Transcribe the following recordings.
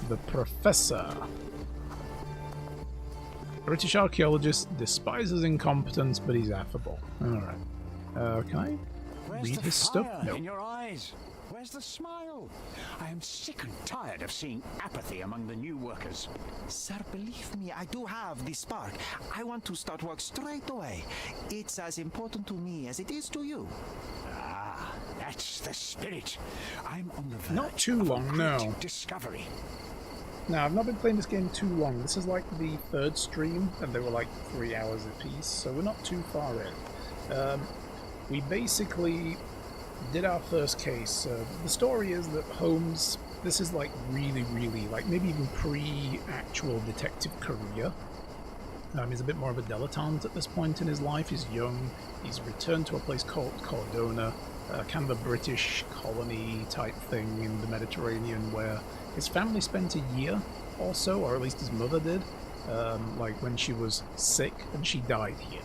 The Professor. British archaeologist despises incompetence, but he's affable. Alright. Can I read his stuff? No. In your eyes? Where's the smile? I am sick and tired of seeing apathy among the new workers. Sir, believe me, I do have the spark. I want to start work straight away. It's as important to me as it is to you. Ah, that's the spirit. I'm on the verge Not too of long, a no. great discovery. Now, I've not been playing this game too long. This is like the third stream, and they were like 3 hours apiece, so we're not too far in. We basically did our first case. The story is that Holmes, this is like really, like maybe even pre-actual detective career. He's a bit more of a dilettante at this point in his life. He's young. He's returned to a place called Cordona, kind of a British colony type thing in the Mediterranean, where his family spent a year or so, or at least his mother did, like when she was sick, and she died here.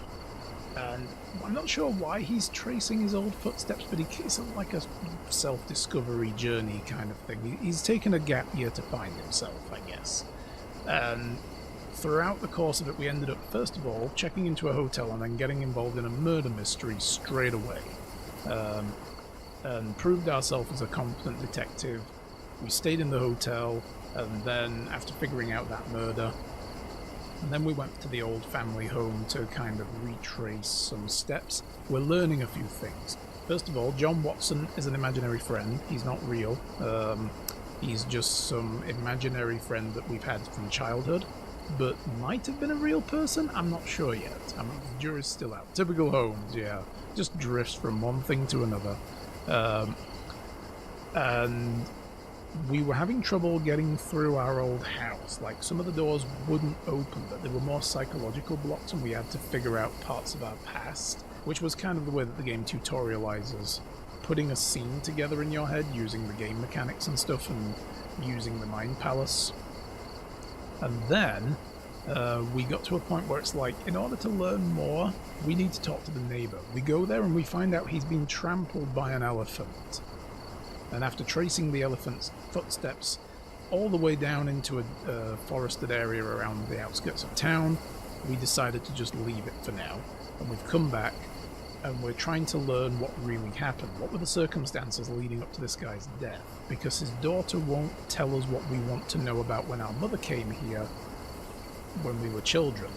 And I'm not sure why he's tracing his old footsteps, but it's like a self-discovery journey kind of thing. He's taken a gap year to find himself, I guess. And throughout the course of it, we ended up, first of all, checking into a hotel and then getting involved in a murder mystery straight away. And proved ourselves as a competent detective. We stayed in the hotel, and then after figuring out that murder, and then we went to the old family home to kind of retrace some steps. We're learning a few things. First of all, John Watson is an imaginary friend. He's not real. He's just some imaginary friend that we've had from childhood, but might have been a real person. I'm not sure yet. The jury's still out. Typical Holmes, yeah. Just drifts from one thing to another. And we were having trouble getting through our old house. Like, some of the doors wouldn't open, but they were more psychological blocks, and we had to figure out parts of our past, which was kind of the way that the game tutorializes. Putting a scene together in your head using the game mechanics and stuff, and using the Mind Palace. And then we got to a point where it's like, in order to learn more, we need to talk to the neighbor. We go there and we find out he's been trampled by an elephant. And after tracing the elephant's footsteps all the way down into a forested area around the outskirts of town, we decided to just leave it for now. And we've come back, and we're trying to learn what really happened. What were the circumstances leading up to this guy's death? Because his daughter won't tell us what we want to know about when our mother came here when we were children.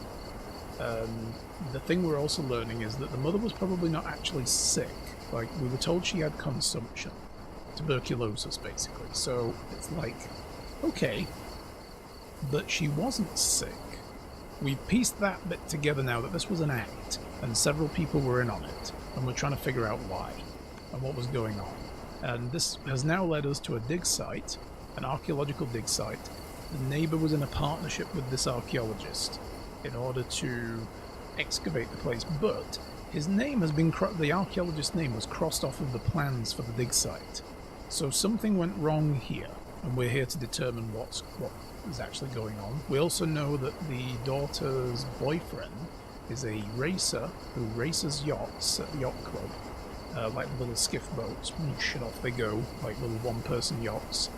The thing we're also learning is that the mother was probably not actually sick. Like, we were told she had consumption. Tuberculosis, basically. So it's like, okay, but she wasn't sick. We've pieced that bit together now that this was an act, and several people were in on it, and we're trying to figure out why, and what was going on. And this has now led us to a dig site, an archaeological dig site. The neighbour was in a partnership with this archaeologist in order to excavate the place, but his name has been, the archaeologist's name was crossed off of the plans for the dig site. So something went wrong here, and we're here to determine what is actually going on. We also know that the daughter's boyfriend is a racer who races yachts at the yacht club, like little skiff boats. Shit, off they go, like little one-person yachts.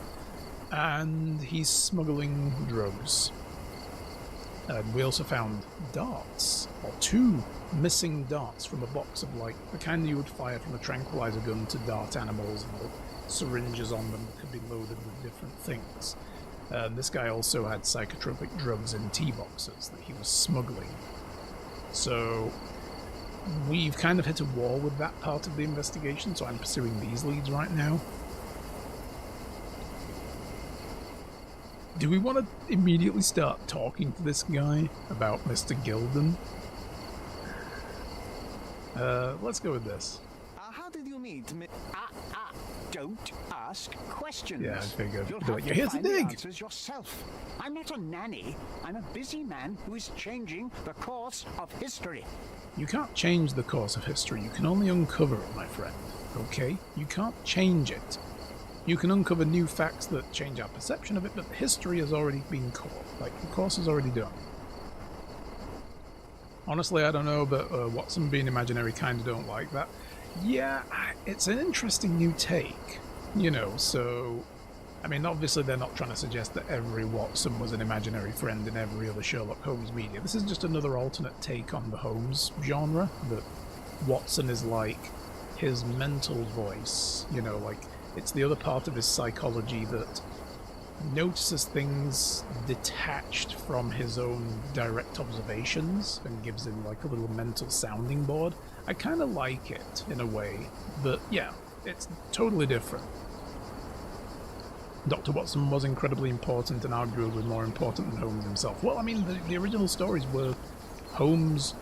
And he's smuggling drugs. And we also found darts, or 2 missing darts from a box of, like, the kind you would fire from a tranquilizer gun to dart animals, and the syringes on them could be loaded with different things. This guy also had psychotropic drugs in tea boxes that he was smuggling. So we've kind of hit a wall with that part of the investigation, so I'm pursuing these leads right now. Do we want to immediately start talking to this guy about Mr. Gilden? Let's go with this. How did you meet me? Don't ask questions. Yeah, I figured. You'll Be have like, to you're here to find the dig. answers yourself. I'm not a nanny. I'm a busy man who is changing the course of history. You can't change the course of history. You can only uncover it, my friend. Okay? You can't change it. You can uncover new facts that change our perception of it, but history has already been caught. Like, the course is already done. Honestly, I don't know, but Watson being imaginary kind of don't like that. Yeah, it's an interesting new take, you know, so I mean, obviously they're not trying to suggest that every Watson was an imaginary friend in every other Sherlock Holmes media. This is just another alternate take on the Holmes genre, that Watson is like his mental voice, you know, like it's the other part of his psychology that notices things detached from his own direct observations and gives him like a little mental sounding board. I kind of like it in a way, but yeah, it's totally different. Dr. Watson was incredibly important and arguably more important than Holmes himself. Well, I mean, the original stories were Holmes,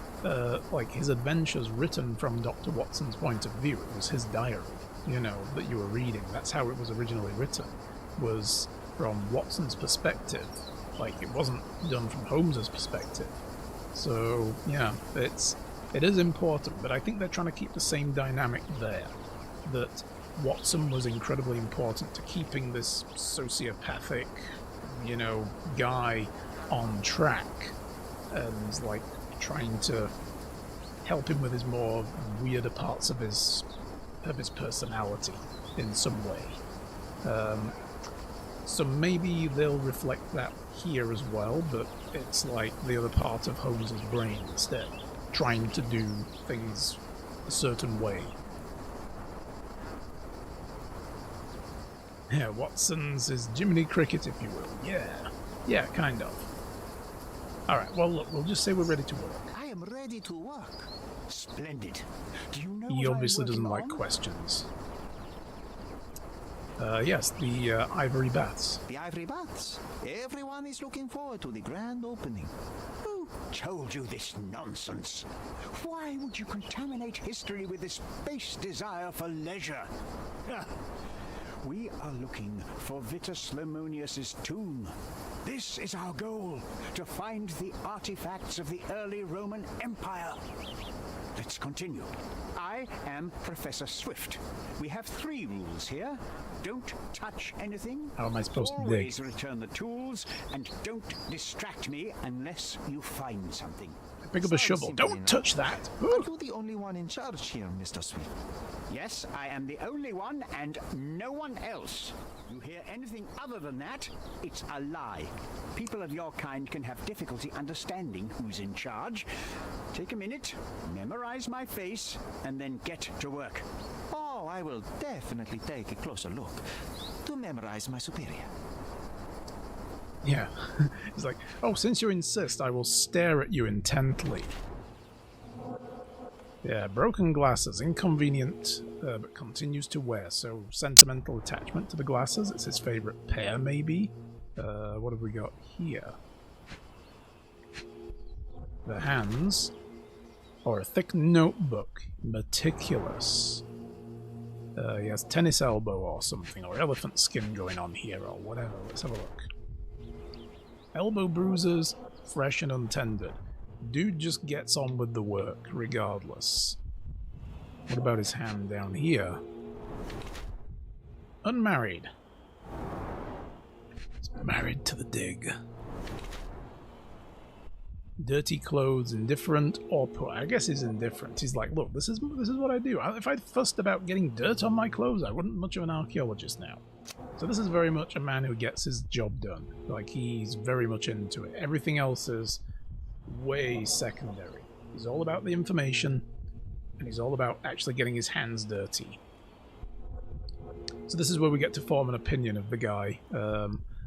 like his adventures written from Dr. Watson's point of view. It was his diary, you know, that you were reading. That's how it was originally written, was from Watson's perspective. Like, it wasn't done from Holmes's perspective. So, yeah, it is important, but I think they're trying to keep the same dynamic there. That Watson was incredibly important to keeping this sociopathic, you know, guy on track and, like, trying to help him with his more weirder parts of his personality in some way. So maybe they'll reflect that here as well, but it's like the other part of Holmes's brain instead, trying to do things a certain way. Yeah, Watson's is Jiminy Cricket, if you will. Yeah, kind of. Alright, well look, we'll just say we're ready to work. I am ready to work. Splendid. Do you know He what obviously I'm doesn't working like on? questions. Yes, the ivory baths. The ivory baths. Everyone is looking forward to the grand opening. Who told you this nonsense? Why would you contaminate history with this base desire for leisure? Ah, we are looking for Vitus Lemonius's tomb. This is our goal, to find the artifacts of the early Roman Empire. Let's continue. I am Professor Swift. We have 3 rules here. Don't touch anything. How am I supposed to dig? Always return the tools, and don't distract me unless you find something. Pick up a Sounds shovel. simple Don't enough. touch that! Are Ooh. you the only one in charge here, Mr. Swift? Yes, I am the only one and no one else. You hear anything other than that, it's a lie. People of your kind can have difficulty understanding who's in charge. Take a minute, memorize my face, and then get to work. Oh, I will definitely take a closer look to memorize my superior. Yeah. He's like, oh, since you insist, I will stare at you intently. Yeah, broken glasses. Inconvenient, but continues to wear. So, sentimental attachment to the glasses. It's his favourite pair, maybe. What have we got here? The hands. Or a thick notebook. Meticulous. He has tennis elbow or something, or elephant skin going on here, or whatever. Let's have a look. Elbow bruises, fresh and untended. Dude just gets on with the work, regardless. What about his hand down here? Unmarried. He's married to the dig. Dirty clothes, indifferent or poor. I guess he's indifferent. He's like, look, this is what I do. If I'd fussed about getting dirt on my clothes, I wouldn't much of an archaeologist now. So this is very much a man who gets his job done. Like, he's very much into it. Everything else is way secondary. He's all about the information, and he's all about actually getting his hands dirty. So this is where we get to form an opinion of the guy.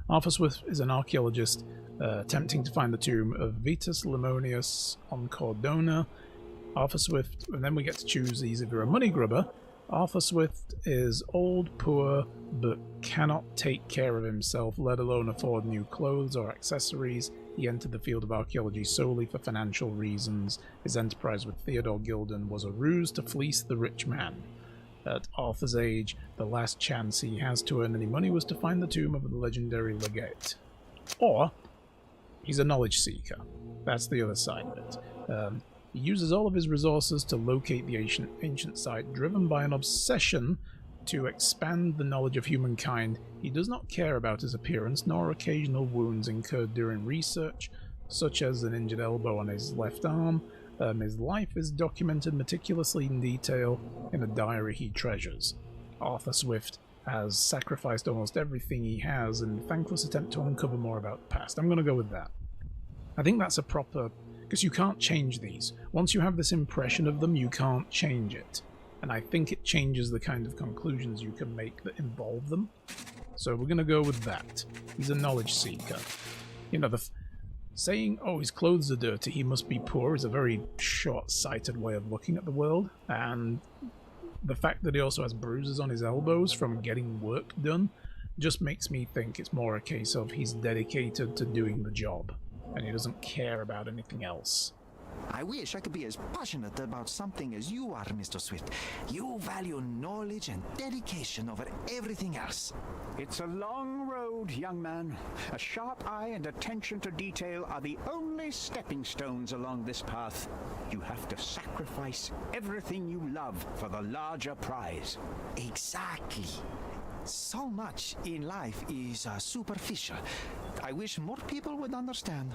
Arthur Swift is an archaeologist attempting to find the tomb of Vitus Lemonius on Cordona. Arthur Swift, and then we get to choose either a money grubber. Arthur Swift is old, poor, but cannot take care of himself, let alone afford new clothes or accessories. He entered the field of archaeology solely for financial reasons. His enterprise with Theodore Gilden was a ruse to fleece the rich man. At Arthur's age, the last chance he has to earn any money was to find the tomb of the legendary legate. Or, he's a knowledge seeker. That's the other side of it. He uses all of his resources to locate the ancient site, driven by an obsession to expand the knowledge of humankind. He does not care about his appearance, nor occasional wounds incurred during research, such as an injured elbow on his left arm. His life is documented meticulously in detail in a diary he treasures. Arthur Swift has sacrificed almost everything he has in a thankless attempt to uncover more about the past. I'm going to go with that. I think that's a proper... because you can't change these. Once you have this impression of them, you can't change it. And I think it changes the kind of conclusions you can make that involve them. So we're going to go with that. He's a knowledge seeker. You know, saying, oh, his clothes are dirty, he must be poor, is a very short-sighted way of looking at the world. And the fact that he also has bruises on his elbows from getting work done just makes me think it's more a case of he's dedicated to doing the job. And he doesn't care about anything else. I wish I could be as passionate about something as you are, Mr. Swift. You value knowledge and dedication over everything else. It's a long road, young man. A sharp eye and attention to detail are the only stepping stones along this path. You have to sacrifice everything you love for the larger prize. Exactly. So much in life is superficial. I wish more people would understand.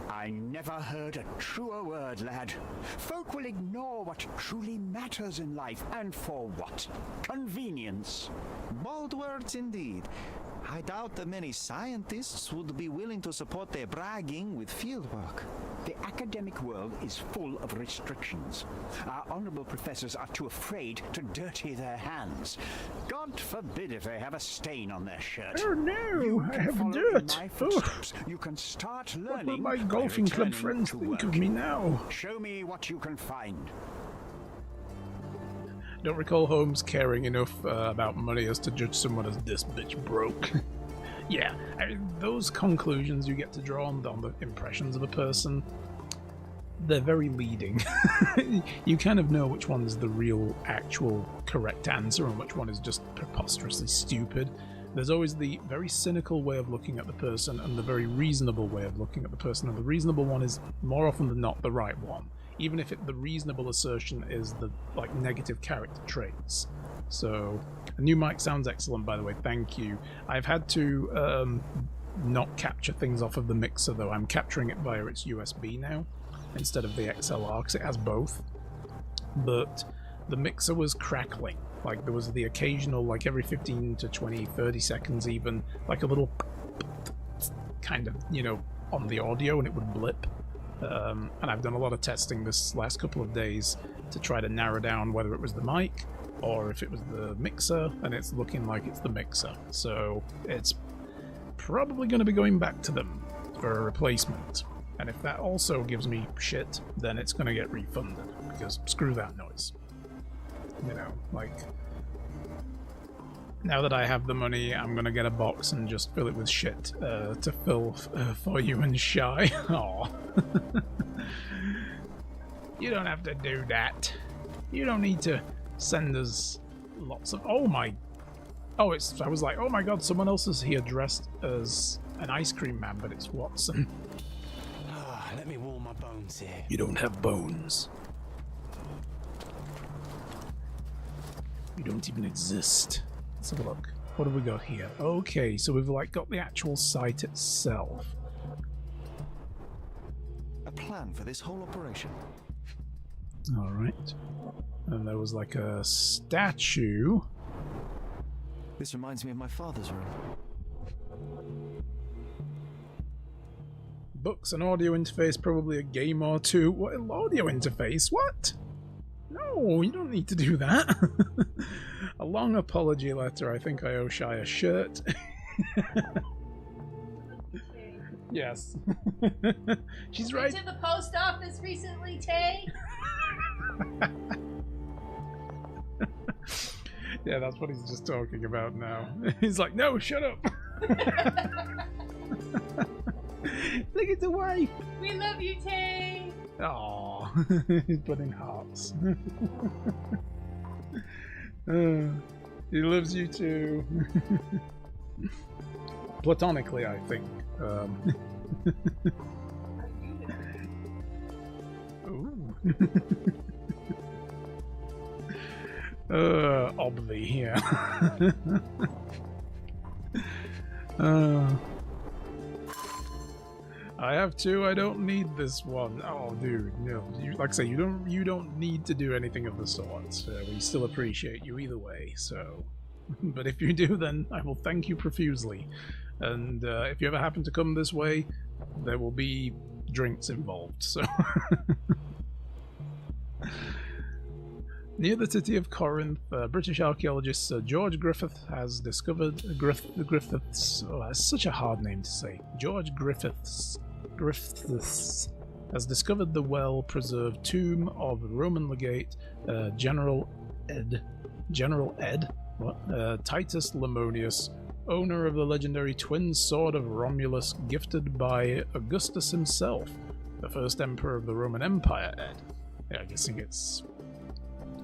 I never heard a truer word, lad. Folk will ignore what truly matters in life, and for what? Convenience. Bold words indeed. I doubt that many scientists would be willing to support their bragging with fieldwork. The academic world is full of restrictions. Our honorable professors are too afraid to dirty their hands. God forbid if they have a stain on their shirt. Oh no, I have dirt. You can start learning. What will my golfing club friends think of me now? Show me what you can find. Don't recall Holmes caring enough about money as to judge someone as this bitch broke. Yeah, I mean, those conclusions you get to draw on the impressions of a person, they're very leading. You kind of know which one is the real, actual, correct answer and which one is just preposterously stupid. There's always the very cynical way of looking at the person and the very reasonable way of looking at the person, and the reasonable one is more often than not the right one, even if the reasonable assertion is the negative character traits. So, a new mic sounds excellent, by the way, thank you. I've had to not capture things off of the mixer, though. I'm capturing it via its USB now, instead of the XLR, because it has both. But the mixer was crackling. Like, there was the occasional, like every 15 to 20, 30 seconds even, like a little kind of, you know, on the audio, and it would blip. And I've done a lot of testing this last couple of days to try to narrow down whether it was the mic or if it was the mixer, and it's looking like it's the mixer. So it's probably going to be going back to them for a replacement. And if that also gives me shit, then it's going to get refunded, because screw that noise. You know, like, now that I have the money, I'm going to get a box and just fill it with shit to fill for you and Shy. Aw. You don't have to do that. You don't need to send us lots of... Oh my... Oh, I was like, oh my god, someone else is here dressed as an ice cream man, but it's Watson. Let me warm my bones here. You don't have bones. You don't even exist. Let's have a look. What have we got here? Okay, so we've got the actual site itself. A plan for this whole operation. Alright. And there was like a statue. This reminds me of my father's room. Books, an audio interface, probably a game or two. What, an audio interface? What? No, you don't need to do that. A long apology letter. I think I owe Shy a shirt. Yes. She's right. Went to the post office recently, Tay? Yeah, that's what he's just talking about now. He's like, no, shut up. Look at the wife. We love you, Tay. Aww. He's putting hearts. He loves you too. Platonically, I think. Ooh. Obvi, yeah. I have two. I don't need this one. Oh, dude, no. Like I say, you don't need to do anything of the sort. We still appreciate you either way. So, But if you do, then I will thank you profusely. And if you ever happen to come this way, there will be drinks involved. So, near the city of Corinth, British archaeologist Sir George Griffith has discovered Griffiths. Oh, that's such a hard name to say. George Griffiths has discovered the well-preserved tomb of Roman legate General Ed. Titus Lemonius, owner of the legendary twin sword of Romulus, gifted by Augustus himself, the first emperor of the Roman Empire. Ed. Yeah, I'm guessing it's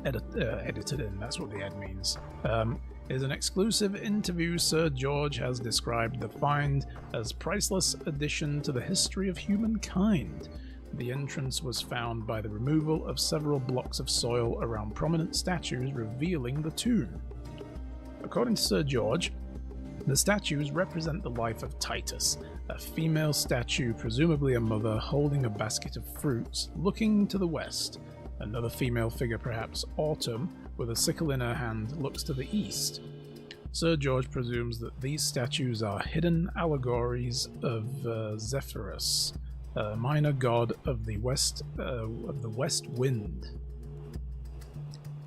edited in. That's what the Ed means. In an exclusive interview, Sir George has described the find as priceless addition to the history of humankind. The entrance was found by the removal of several blocks of soil around prominent statues, revealing the tomb. According to Sir George, the statues represent the life of Titus, a female statue, presumably a mother, holding a basket of fruits, looking to the west. Another female figure, perhaps Autumn, with a sickle in her hand, looks to the east. Sir George presumes that these statues are hidden allegories of Zephyrus, a minor god of the west wind,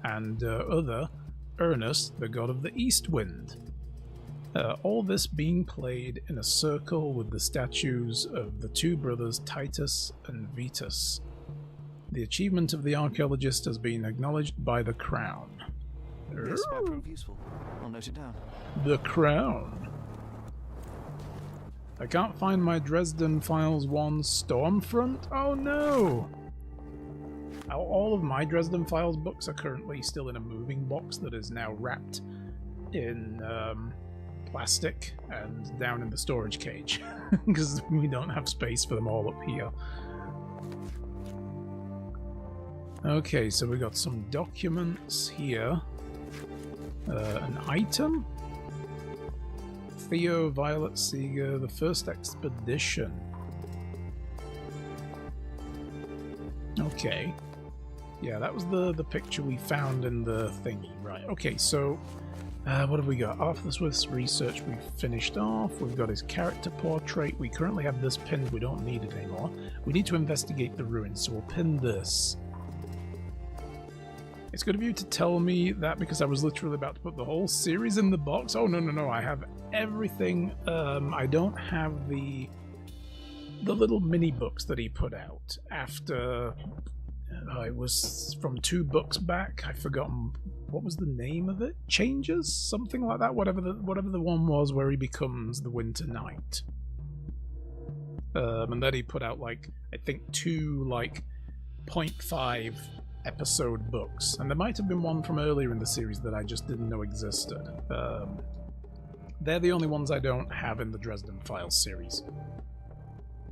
and other Ernest, the god of the east wind. All this being played in a circle with the statues of the two brothers Titus and Vetus. The achievement of the archaeologist has been acknowledged by the Crown. Yes, might prove useful. I'll note it down. The Crown. I can't find my Dresden Files 1 Stormfront? Oh no! All of my Dresden Files books are currently still in a moving box that is now wrapped in plastic and down in the storage cage because we don't have space for them all up here. Okay, so we got some documents here. An item? Theo Violet Seeger, the first expedition. Okay. Yeah, that was the picture we found in the thingy. Right, okay, so what have we got? Arthur Swift's research we've finished off. We've got his character portrait. We currently have this pinned. We don't need it anymore. We need to investigate the ruins, so we'll pin this. It's good of you to tell me that because I was literally about to put the whole series in the box. Oh, no, I have everything. I don't have the little mini books that he put out after... it was from 2 books back. I've forgotten what was the name of it. Changes? Something like that. Whatever the one was where he becomes the Winter Knight. And then he put out, like, I think 2, like, 0.5 episode books, and there might have been one from earlier in the series that I just didn't know existed. They're the only ones I don't have in the Dresden Files series.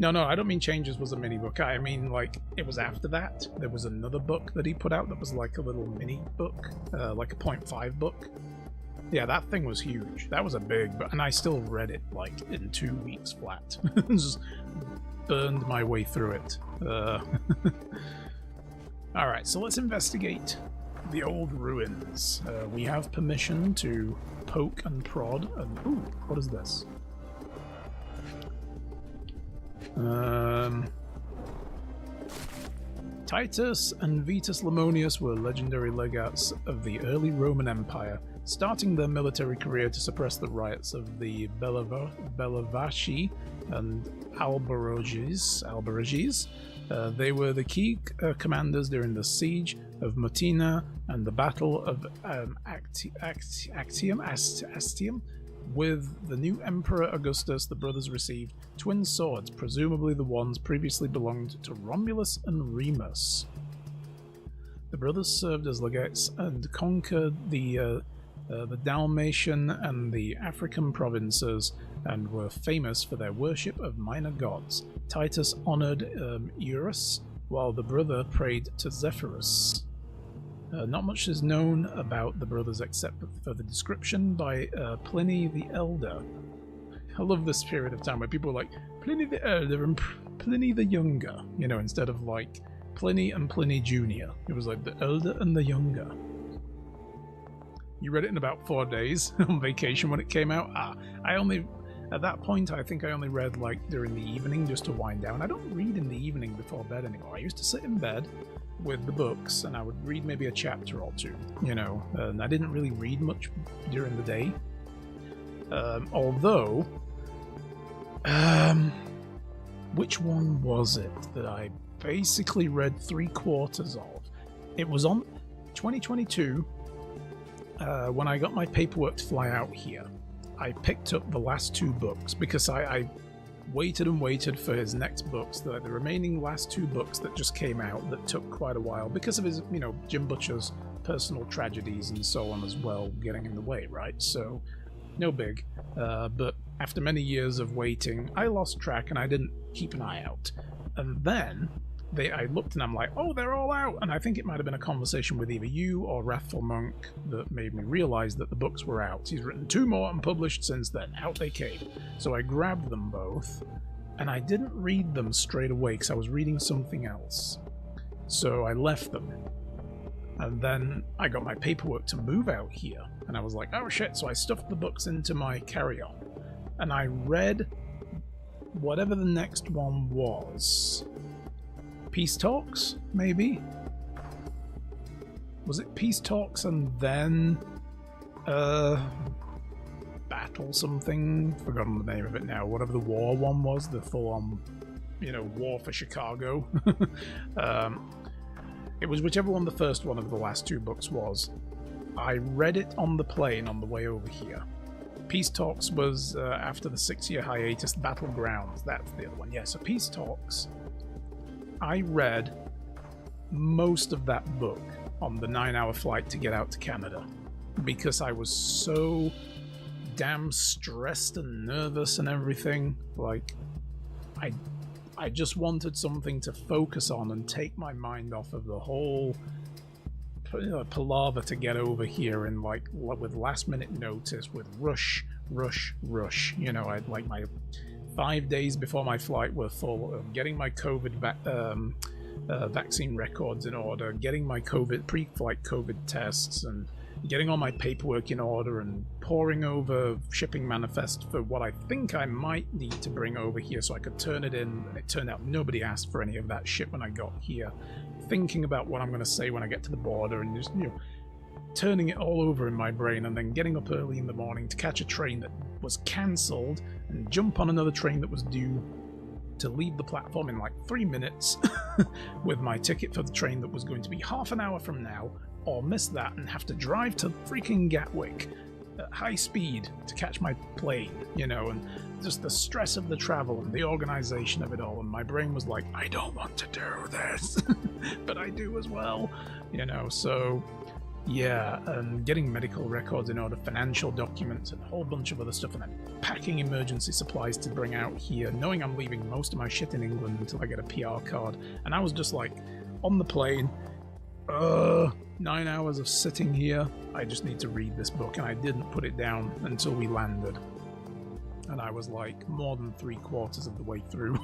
No, I don't mean Changes was a mini book. I mean, like, it was after that. There was another book that he put out that was like a little mini book, like a 0.5 book. Yeah, that thing was huge. That was a big book, and I still read it, like, in 2 weeks flat. Just burned my way through it. Alright, so let's investigate the old ruins. We have permission to poke and prod, and... Ooh, what is this? Titus and Vetus Lemonius were legendary legates of the early Roman Empire, starting their military career to suppress the riots of the Belavaci and Alberages. They were the key commanders during the siege of Mutina and the Battle of Actium. With the new Emperor Augustus, the brothers received twin swords, presumably the ones previously belonged to Romulus and Remus. The brothers served as legates and conquered the Dalmatian and the African provinces, and were famous for their worship of minor gods. Titus honored Eurus, while the brother prayed to Zephyrus. Not much is known about the brothers except for the description by Pliny the Elder. I love this period of time where people are like, Pliny the Elder and Pliny the Younger, you know, instead of like Pliny and Pliny Jr. It was like the Elder and the Younger. You read it in about 4 days on vacation when it came out. At that point, I think I only read like during the evening just to wind down. I don't read in the evening before bed anymore. I used to sit in bed with the books and I would read maybe a chapter or two, and I didn't really read much during the day. Although, which one was it that I basically read 3/4 of? It was on 2022 when I got my paperwork to fly out here. I picked up the last 2 books because I waited and waited for his next books, the remaining last 2 books that just came out that took quite a while because of his, Jim Butcher's personal tragedies and so on as well getting in the way, right? So, no big. But after many years of waiting, I lost track and I didn't keep an eye out. And then I looked and I'm like, oh, they're all out. And I think it might have been a conversation with either you or Wrathful Monk that made me realize that the books were out. He's written 2 more and published since then. Out they came. So I grabbed them both, and I didn't read them straight away because I was reading something else. So I left them. And then I got my paperwork to move out here, and I was like, oh shit. So I stuffed the books into my carry-on, and I read whatever the next one was. Peace Talks, maybe? Was it Peace Talks and then Battle something? Forgotten the name of it now. Whatever the war one was, the full-on, war for Chicago. It was whichever one the first one of the last 2 books was. I read it on the plane on the way over here. Peace Talks was after the 6-year hiatus. Battlegrounds, that's the other one. Yeah, so Peace Talks. I read most of that book on the 9-hour flight to get out to Canada because I was so damn stressed and nervous and everything. Like, I just wanted something to focus on and take my mind off of the whole palaver to get over here and with last minute notice, with rush. I'd like my 5 days before my flight were full of getting my COVID vaccine records in order, getting my pre-flight COVID tests, and getting all my paperwork in order, and poring over shipping manifest for what I think I might need to bring over here so I could turn it in. It turned out nobody asked for any of that shit when I got here. Thinking about what I'm going to say when I get to the border, and just, turning it all over in my brain, and then getting up early in the morning to catch a train that was cancelled and jump on another train that was due to leave the platform in like 3 minutes with my ticket for the train that was going to be half an hour from now, or miss that and have to drive to freaking Gatwick at high speed to catch my plane, and just the stress of the travel and the organization of it all. And my brain was like, I don't want to do this, but I do as well, so yeah, and getting medical records in order, financial documents, and a whole bunch of other stuff, and then packing emergency supplies to bring out here, knowing I'm leaving most of my shit in England until I get a PR card. And I was just like, on the plane, 9 hours of sitting here, I just need to read this book, and I didn't put it down until we landed. And I was like more than 3/4 of the way through.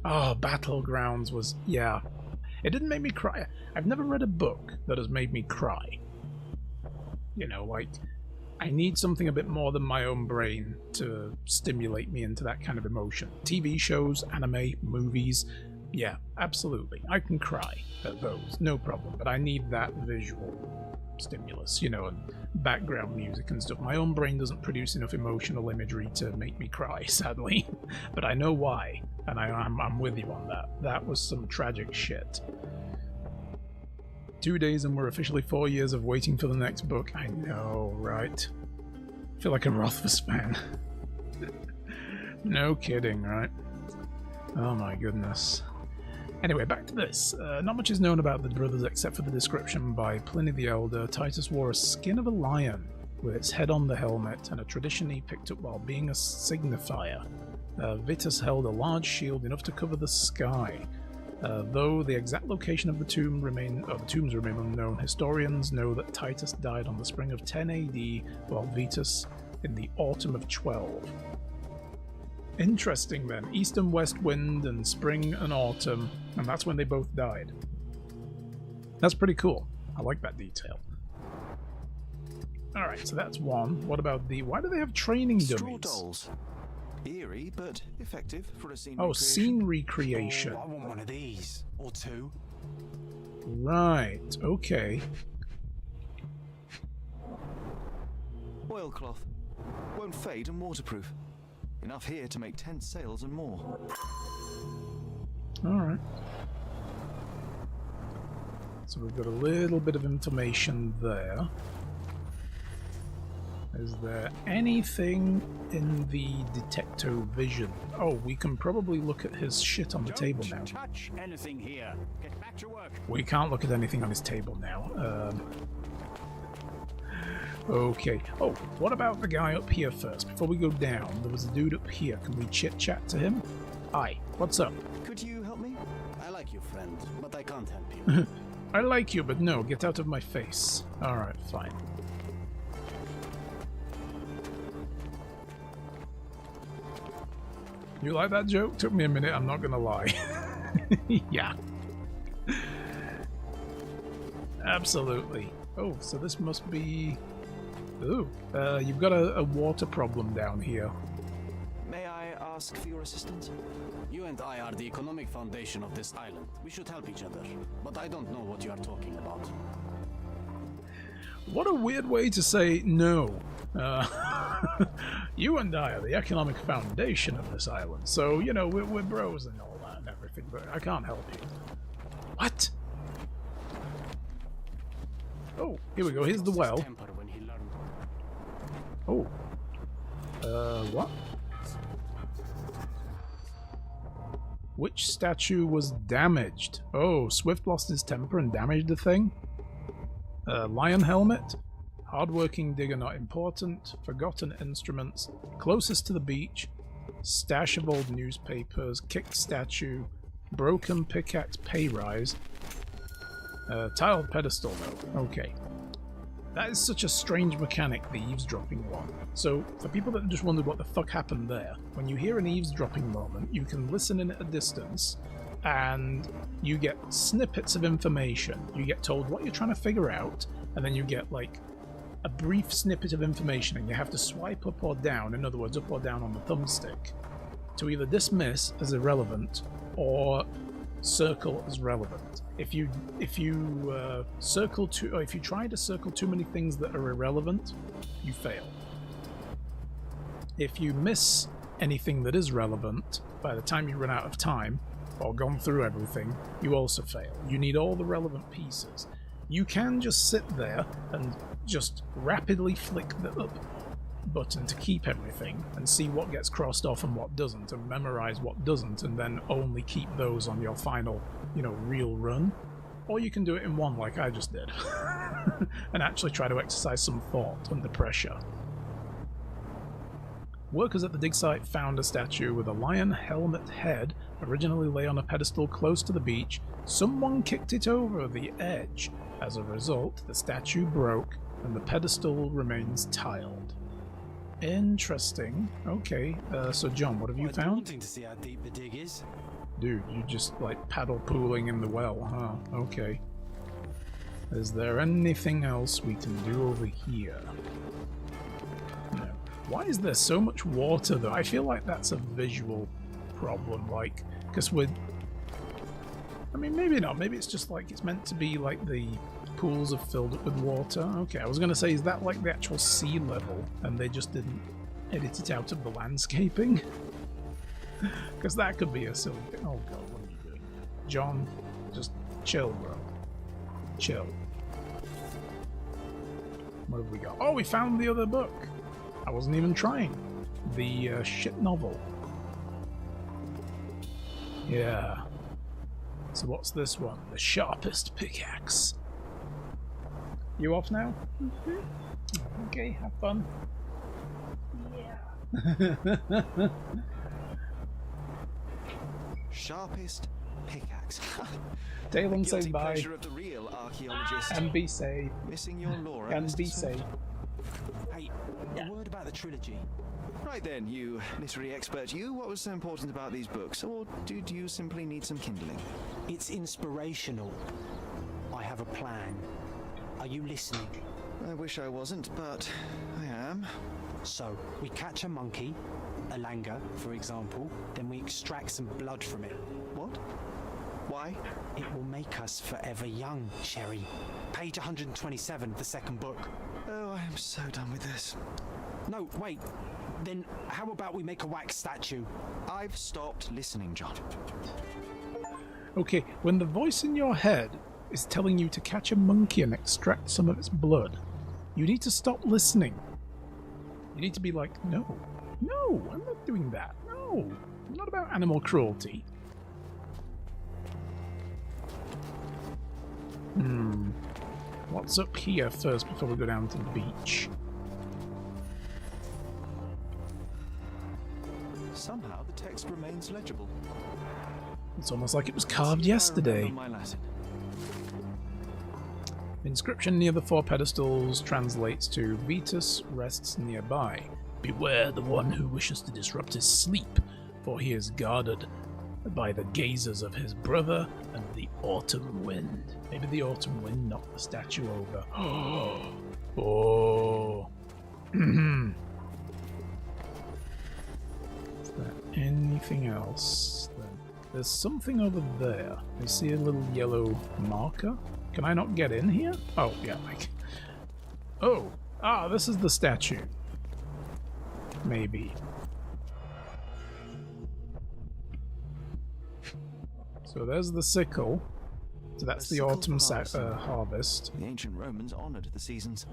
Oh, Battlegrounds was, yeah. It didn't make me cry. I've never read a book that has made me cry. I need something a bit more than my own brain to stimulate me into that kind of emotion. TV shows, anime, movies, yeah, absolutely. I can cry at those, no problem. But I need that visual stimulus, and background music and stuff. My own brain doesn't produce enough emotional imagery to make me cry, sadly. But I know why, and I'm with you on that. That was some tragic shit. 2 days and we're officially 4 years of waiting for the next book. I know, right? I feel like a Rothfuss fan. No kidding, right? Oh my goodness. Anyway, back to this. Not much is known about the brothers except for the description by Pliny the Elder. Titus wore a skin of a lion with its head on the helmet, and a tradition he picked up while being a signifier. Vitus held a large shield enough to cover the sky. Though the exact location of the tombs remain unknown, historians know that Titus died on the spring of 10 AD, while Vitus in the autumn of 12. Interesting then. East and west wind and spring and autumn, and that's when they both died. That's pretty cool. I like that detail. Alright, so that's one. What about the... Why do they have training Straw dummies? dolls. Eerie, but effective for a scene Oh, recreation. scene recreation. Oh, I want one of these. Or two. Right, okay. Oilcloth. Won't fade and waterproof. Enough here to make tent sails and more. Alright. So we've got a little bit of information there. Is there anything in the detecto vision? Oh, we can probably look at his shit on the table now. Don't touch anything here. Get back to work. We can't look at anything on his table now. Okay. Oh, what about the guy up here first? Before we go down, there was a dude up here. Can we chit-chat to him? Hi, what's up? Could you help me? I like you, friend, but I can't help you. I like you, but no, get out of my face. Alright, fine. You like that joke? Took me a minute, I'm not gonna lie. Yeah. Absolutely. Oh, so this must be... Ooh, you've got a water problem down here. May I ask for your assistance? You and I are the economic foundation of this island. We should help each other. But I don't know what you are talking about. What a weird way to say no. You and I are the economic foundation of this island, so, you know, we're bros and all that and everything, but I can't help you. What? Oh, here we go, here's the well. Temper when he learned. Oh. What? Which statue was damaged? Oh, Swift lost his temper and damaged the thing? Lion helmet? Hardworking digger not important. Forgotten instruments. Closest to the beach. Stash of old newspapers. Kicked statue. Broken pickaxe pay rise. Tiled pedestal though. Okay. That is such a strange mechanic, the eavesdropping one. So, for people that just wondered what the fuck happened there, when you hear an eavesdropping moment, you can listen in at a distance, and you get snippets of information. You get told what you're trying to figure out, and then you get, like, a brief snippet of information, and you have to swipe up or down, in other words, up or down on the thumbstick, to either dismiss as irrelevant, or circle as relevant. If you try to circle too many things that are irrelevant, you fail. If you miss anything that is relevant by the time you run out of time or gone through everything, you also fail. You need all the relevant pieces. You can just sit there and just rapidly flick the up button to keep everything and see what gets crossed off and what doesn't, and memorize what doesn't, and then only keep those on your final, you know, real run. Or you can do it in one like I just did and actually try to exercise some thought under pressure. Workers at the dig site found a statue with a lion helmet head, originally lay on a pedestal close to the beach. Someone kicked it over the edge. As a result, the statue broke and the pedestal remains tiled. Interesting. Okay, so John, what have you I'm found? wanting to see how deep the dig is. Dude, you just like paddle pooling in the well, huh? Okay. Is there anything else we can do over here? No. Why is there so much water though? I feel like that's a visual problem, like, because we're... I mean, maybe not. Maybe it's just like it's meant to be like the pools are filled up with water. Okay, I was going to say, is that like the actual sea level and they just didn't edit it out of the landscaping? Because that could be a silly thing. Oh god, what are you doing? John, just chill, bro. Chill. What have we got? Oh, we found the other book. I wasn't even trying. The shit novel. Yeah. So what's this one? The sharpest pickaxe. You off now? Mm-hmm. Okay, have fun. Yeah. Sharpest pickaxe. Dale and say Guilty bye. pleasure of the real archaeologist. And be safe. Missing your Laura. And Mr. be Swift. safe. Hey, Yeah. a word about the trilogy. Right then, you literary expert, you, what was so important about these books? Or did you simply need some kindling? It's inspirational. I have a plan. Are you listening? I wish I wasn't, but I am. So, we catch a monkey, a langur, for example, then we extract some blood from it. What? Why? It will make us forever young, Sherry. Page 127 of the second book. Oh, I am so done with this. No, wait. Then how about we make a wax statue? I've stopped listening, John. Okay, when the voice in your head is telling you to catch a monkey and extract some of its blood, you need to stop listening. You need to be like, no, I'm not doing that. No, not about animal cruelty. What's up here first before we go down to the beach? Somehow the text remains legible. It's almost like it was carved See if I yesterday. remember my Latin. The inscription near the 4 pedestals translates to Vetus rests nearby. Beware the one who wishes to disrupt his sleep, for he is guarded by the gazes of his brother and the autumn wind. Maybe the autumn wind knocked the statue over. Oh. Is there anything else? There's something over there. I see a little yellow marker. Can I not get in here? Oh, yeah. Oh! Ah, this is the statue. Maybe. So there's the sickle. So that's the autumn harvest. The ancient Romans honored the seasons.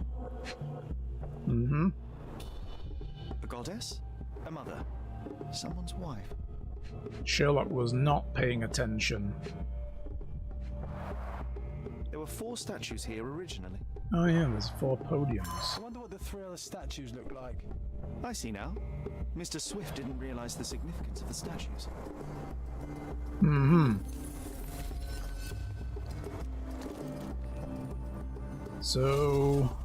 Mm-hmm. A goddess? A mother? Someone's wife? Sherlock was not paying attention. There were 4 statues here originally. Oh yeah, there's 4 podiums. I wonder what the 3 other statues look like. I see now. Mr. Swift didn't realize the significance of the statues. Mm-hmm. So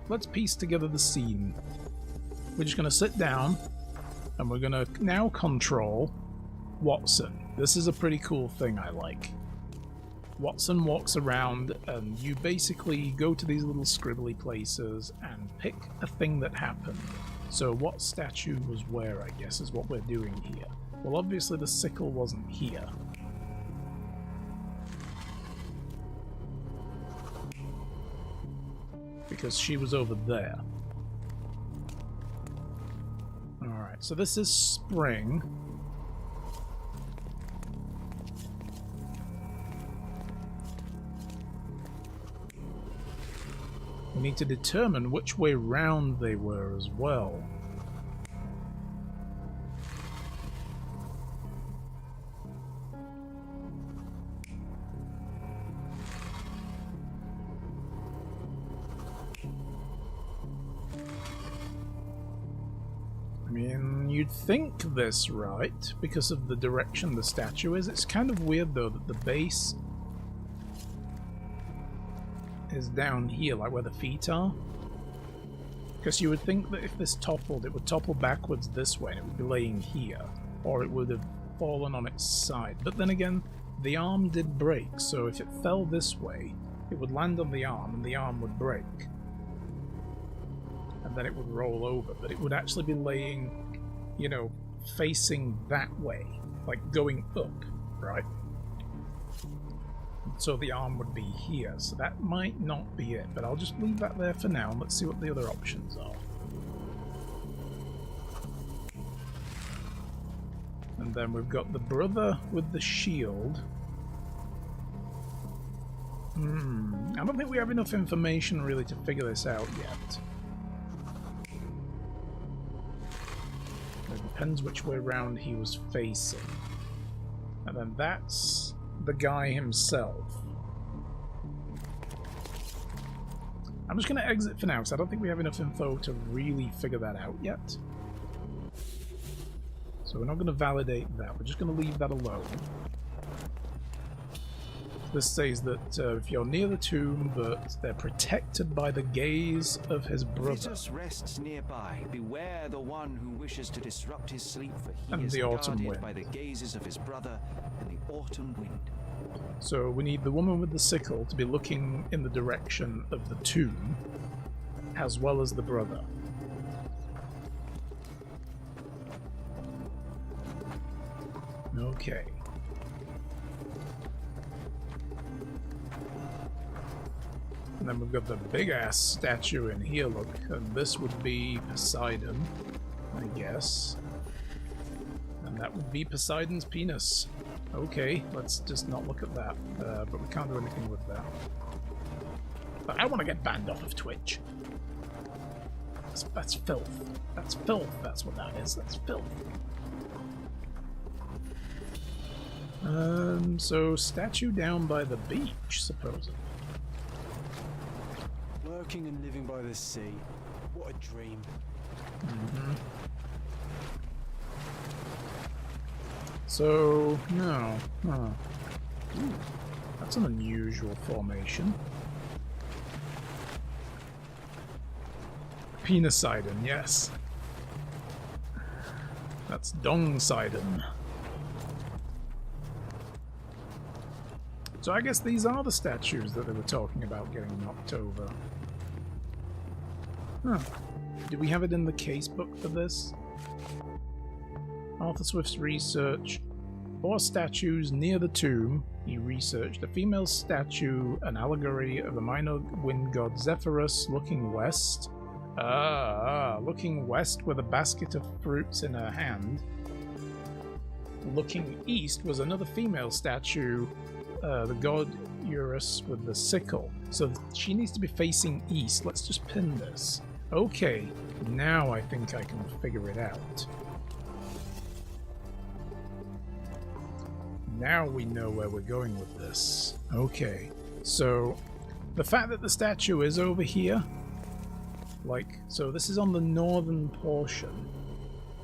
let's piece together the scene. We're just going to sit down and we're going to now control Watson. This is a pretty cool thing I like. Watson walks around and you basically go to these little scribbly places and pick a thing that happened. So what statue was where, I guess, is what we're doing here. Well, obviously the sickle wasn't here. Because she was over there. Alright, so this is spring. We need to determine which way round they were as well. I mean, you'd think this, right? Because of the direction the statue is. It's kind of weird, though, that the base is down here, like where the feet are. Because you would think that if this toppled, it would topple backwards this way, and it would be laying here. Or it would have fallen on its side. But then again, the arm did break, so if it fell this way, it would land on the arm, and the arm would break. And then it would roll over, but it would actually be laying, you know, facing that way, like going up, right? So the arm would be here, so that might not be it, but I'll just leave that there for now and let's see what the other options are. And then we've got the brother with the shield. I don't think we have enough information really to figure this out yet. It depends which way round he was facing. And then that's the guy himself. I'm just going to exit for now because I don't think we have enough info to really figure that out yet. So we're not going to validate that. We're just going to leave that alone. This says that if you're near the tomb, but they're protected by the gaze of his brother. Vitus rests nearby. Beware the one who wishes to disrupt his sleep, for he And is the autumn guarded wind. by the gazes of his brother and the autumn wind. So we need the woman with the sickle to be looking in the direction of the tomb, as well as the brother. Okay. And then we've got the big ass statue in here, look, and this would be Poseidon, I guess. And that would be Poseidon's penis. Okay, let's just not look at that, but we can't do anything with that. But I want to get banned off of Twitch. That's filth. That's filth, that's what that is, that's filth. So statue down by the beach, supposedly. Working and living by the sea. What a dream. So, no. Huh. Ooh, that's an unusual formation. Penisidon, yes. That's Dongsidon. So I guess these are the statues that they were talking about getting knocked over. Huh. Do we have it in the casebook for this? Arthur Swift's research. 4 statues near the tomb. He researched a female statue, an allegory of the minor wind god Zephyrus looking west. Looking west with a basket of fruits in her hand. Looking east was another female statue, the god Eurus with the sickle. So she needs to be facing east. Let's just pin this. Okay, now I think I can figure it out. Now we know where we're going with this. Okay, so the fact that the statue is over here, like, so this is on the northern portion,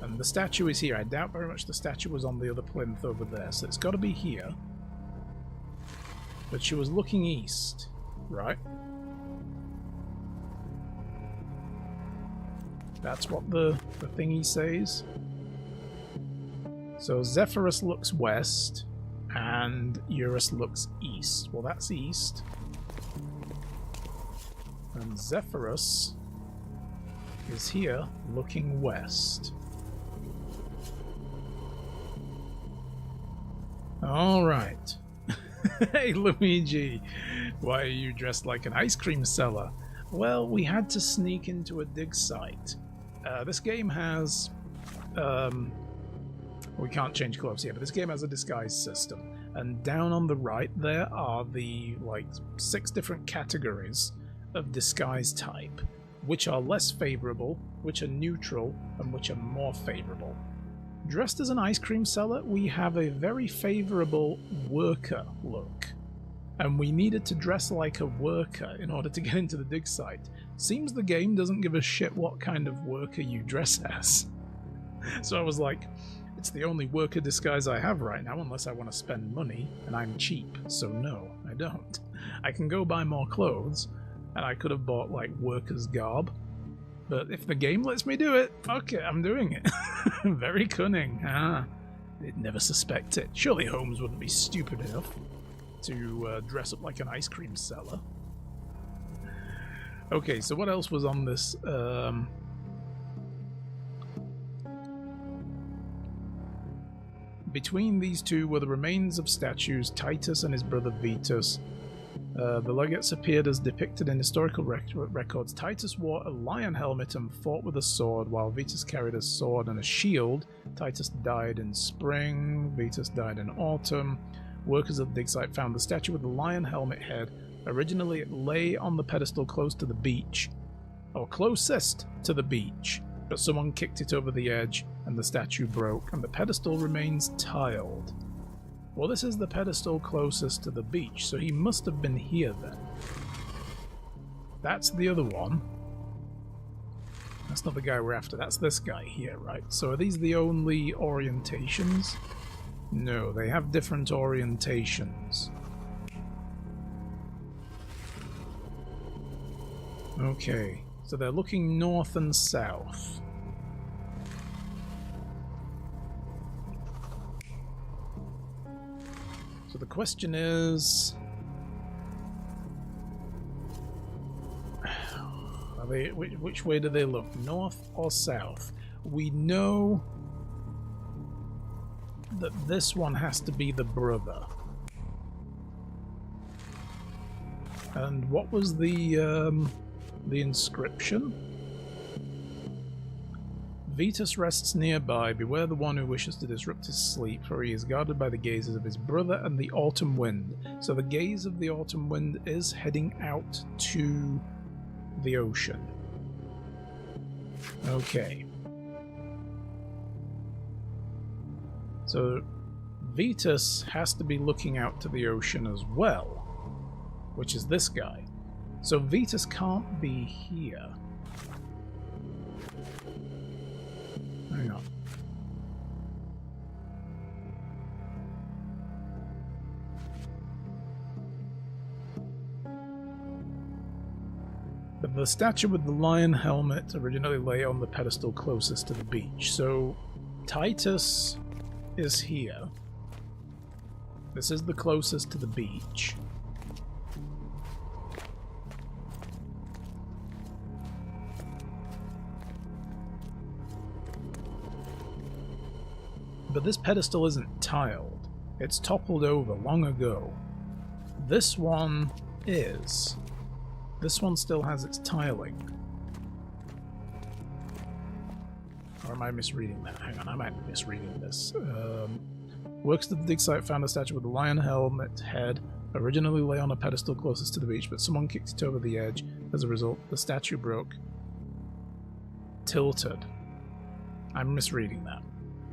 and the statue is here. I doubt very much the statue was on the other plinth over there, so it's got to be here. But she was looking east, right? That's what the thingy says. So Zephyrus looks west, and Eurus looks east. Well, that's east. And Zephyrus is here, looking west. Alright. Hey, Luigi! Why are you dressed like an ice cream seller? Well, we had to sneak into a dig site. This game has... we can't change clothes here, but this game has a disguise system. And down on the right there are the, like, 6 different categories of disguise type, which are less favorable, which are neutral, and which are more favorable. Dressed as an ice cream seller, we have a very favorable worker look. And we needed to dress like a worker in order to get into the dig site. Seems the game doesn't give a shit what kind of worker you dress as. So I was like, it's the only worker disguise I have right now unless I want to spend money, and I'm cheap, so no, I don't. I can go buy more clothes, and I could have bought, like, worker's garb. But if the game lets me do it, fuck it, I'm doing it. Very cunning. They'd never suspect it. Surely Holmes wouldn't be stupid enough to dress up like an ice cream seller. Okay, so what else was on this? Between these two were the remains of statues, Titus and his brother Vitus. The legates appeared as depicted in historical records. Titus wore a lion helmet and fought with a sword, while Vitus carried a sword and a shield. Titus died in spring, Vitus died in autumn. Workers at the dig site found the statue with the lion helmet head. Originally it lay on the pedestal close to the beach, or closest to the beach, but someone kicked it over the edge and the statue broke, and the pedestal remains tiled. Well, this is the pedestal closest to the beach, so he must have been here then. That's the other one. That's not the guy we're after, that's this guy here, right? So are these the only orientations? No, they have different orientations. Okay, so they're looking north and south. So the question is... Are they, which way do they look? North or south? We know that this one has to be the brother. And what was the inscription? Vetus rests nearby. Beware the one who wishes to disrupt his sleep, for he is guarded by the gazes of his brother and the autumn wind. So the gaze of the autumn wind is heading out to the ocean. Okay. So Vetus has to be looking out to the ocean as well, which is this guy. So Vetus can't be here. Hang on. But the statue with the lion helmet originally lay on the pedestal closest to the beach. So Titus is here. This is the closest to the beach. But this pedestal isn't tiled. It's toppled over long ago. This one is. This one still has its tiling. Or am I misreading that? Hang on, I might be misreading this. Works at the dig site found a statue with a lion helmet head. Originally lay on a pedestal closest to the beach, but someone kicked it over the edge. As a result, the statue broke. Tilted. I'm misreading that.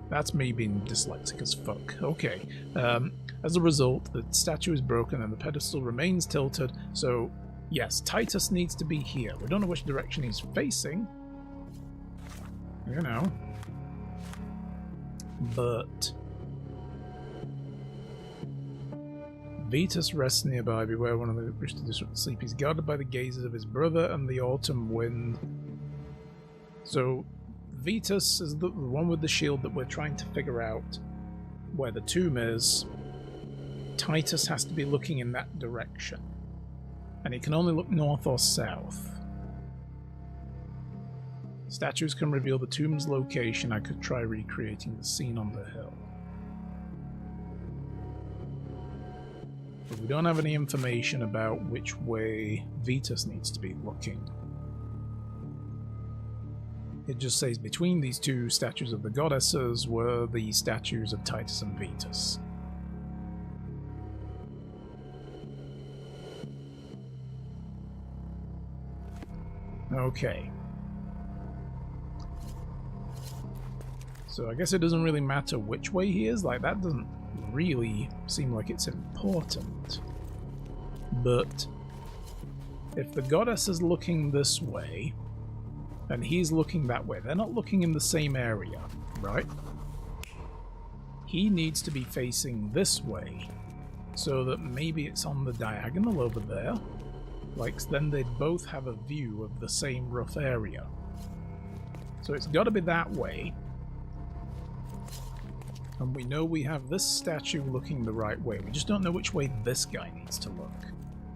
That's me being dyslexic as fuck. Okay. As a result, the statue is broken and the pedestal remains tilted, so yes, Titus needs to be here. We don't know which direction he's facing. You know. But Vetus rests nearby. Beware one of the wish to disrupt sleep. He's guarded by the gazes of his brother and the autumn wind. So Vetus is the one with the shield that we're trying to figure out where the tomb is. Titus has to be looking in that direction. And he can only look north or south. Statues can reveal the tomb's location. I could try recreating the scene on the hill. But we don't have any information about which way Vetus needs to be looking. It just says between these two statues of the goddesses were the statues of Titus and Vetus. Okay. So I guess it doesn't really matter which way he is, like that doesn't really seem like it's important. But if the goddess is looking this way, and he's looking that way, they're not looking in the same area, right? He needs to be facing this way, so that maybe it's on the diagonal over there. Like, then they'd both have a view of the same rough area. So it's got to be that way. And we know we have this statue looking the right way. We just don't know which way this guy needs to look.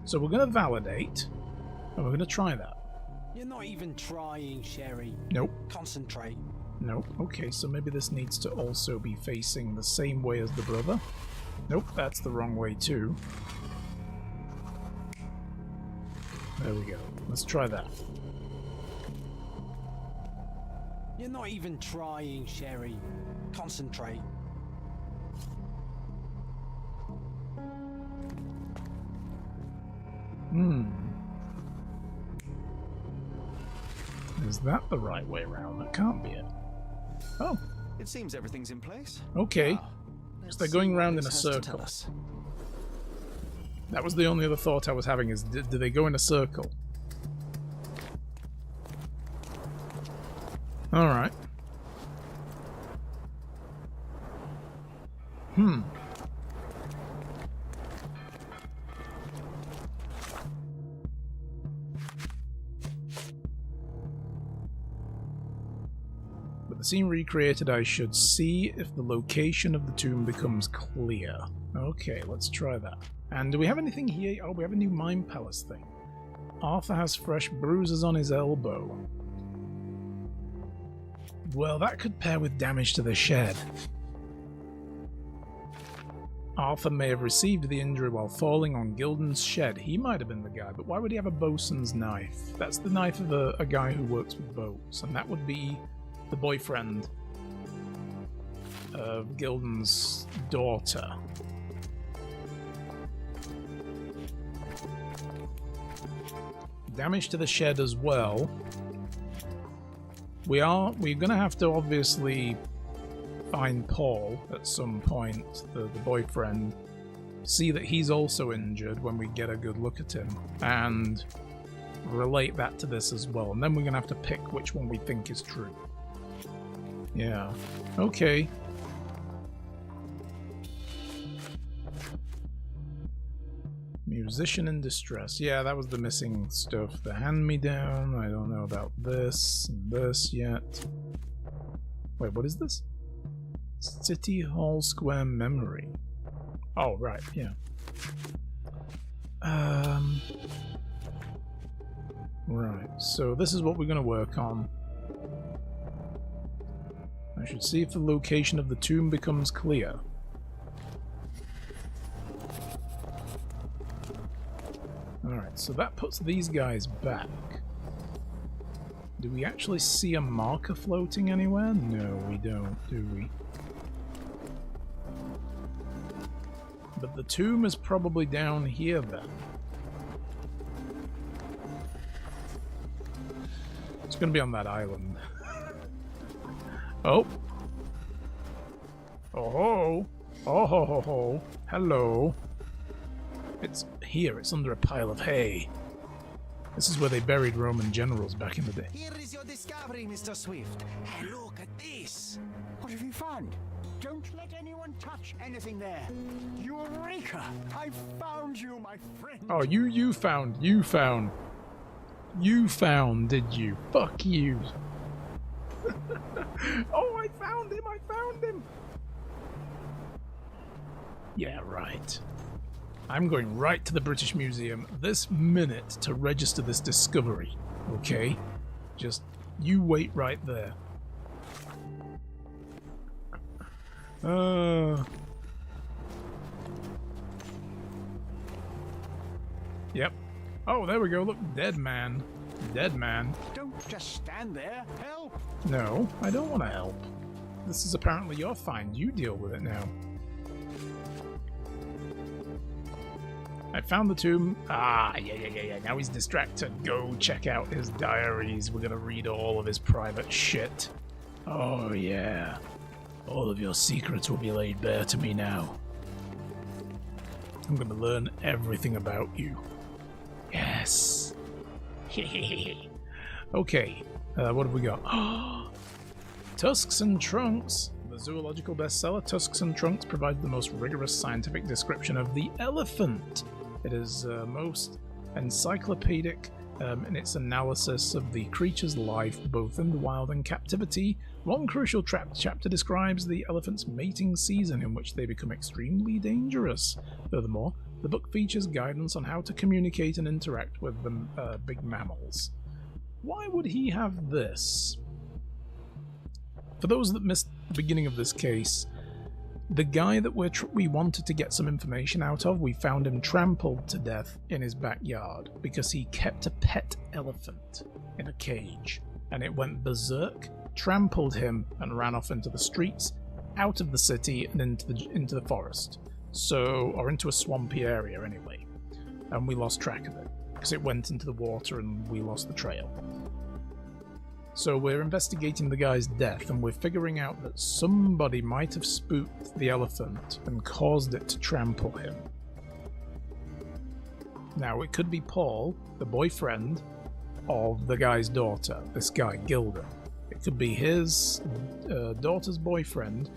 So we're going to validate, and we're going to try that. You're not even trying, Sherry. Nope. Concentrate. Nope. Okay, so maybe this needs to also be facing the same way as the brother. Nope, that's the wrong way too. There we go. Let's try that. You're not even trying, Sherry. Concentrate. Is that the right way around? That can't be it. Oh, It seems everything's in place. okay. Let's So they're see going what round in this a has to circle. tell us. That was the only other thought I was having is, do they go in a circle? Alright. cutscene recreated. I should see if the location of the tomb becomes clear. Okay, let's try that. And do we have anything here? Oh, we have a new Mind Palace thing. Arthur has fresh bruises on his elbow. Well, that could pair with damage to the shed. Arthur may have received the injury while falling on Gilden's shed. He might have been the guy, but why would he have a bosun's knife? That's the knife of a guy who works with boats, and that would be the boyfriend of Gilden's daughter. Damage to the shed as well. We're gonna have to obviously find Paul at some point, the boyfriend, see that he's also injured when we get a good look at him, and relate that to this as well. And then we're gonna have to pick which one we think is true. Yeah. Okay. Musician in distress. Yeah, that was the missing stuff. The hand-me-down. I don't know about this and this yet. Wait, what is this? City Hall Square memory. Oh, right, yeah. Right, so this is what we're going to work on. I should see if the location of the tomb becomes clear. Alright, so that puts these guys back. Do we actually see a marker floating anywhere? No, we don't, do we? But the tomb is probably down here then. It's going to be on that island. Oh. Oh ho. Oh ho ho ho. Hello. It's here. It's under a pile of hay. This is where they buried Roman generals back in the day. Here is your discovery, Mr. Swift. And look at this. What have you found? Don't let anyone touch anything there. Eureka! I found you, my friend. Oh, you found, did you? Fuck you. Oh, I found him. Yeah, right. I'm going right to the British Museum this minute to register this discovery, okay? Just, you wait right there. Yep. Oh, there we go. Look, dead man. Dead man. Don't just stand there. Help! No, I don't want to help. This is apparently your find. You deal with it now. I found the tomb. Ah, yeah. Now he's distracted. Go check out his diaries. We're gonna read all of his private shit. Oh, yeah. All of your secrets will be laid bare to me now. I'm gonna learn everything about you. Yes. Okay, what have we got? Tusks and Trunks. The zoological bestseller Tusks and Trunks provides the most rigorous scientific description of the elephant. It is most encyclopedic in its analysis of the creature's life, both in the wild and captivity. One crucial chapter describes the elephant's mating season, in which they become extremely dangerous. Furthermore, the book features guidance on how to communicate and interact with the big mammals. Why would he have this? For those that missed the beginning of this case, the guy that we wanted to get some information out of, we found him trampled to death in his backyard because he kept a pet elephant in a cage, and it went berserk, trampled him, and ran off into the streets, out of the city, and into the forest. So, or into a swampy area anyway, and we lost track of it because it went into the water and we lost the trail. So we're investigating the guy's death, and we're figuring out that somebody might have spooked the elephant and caused it to trample him. Now, it could be Paul, the boyfriend of the guy's daughter, this guy, Gilda. It could be his daughter's boyfriend,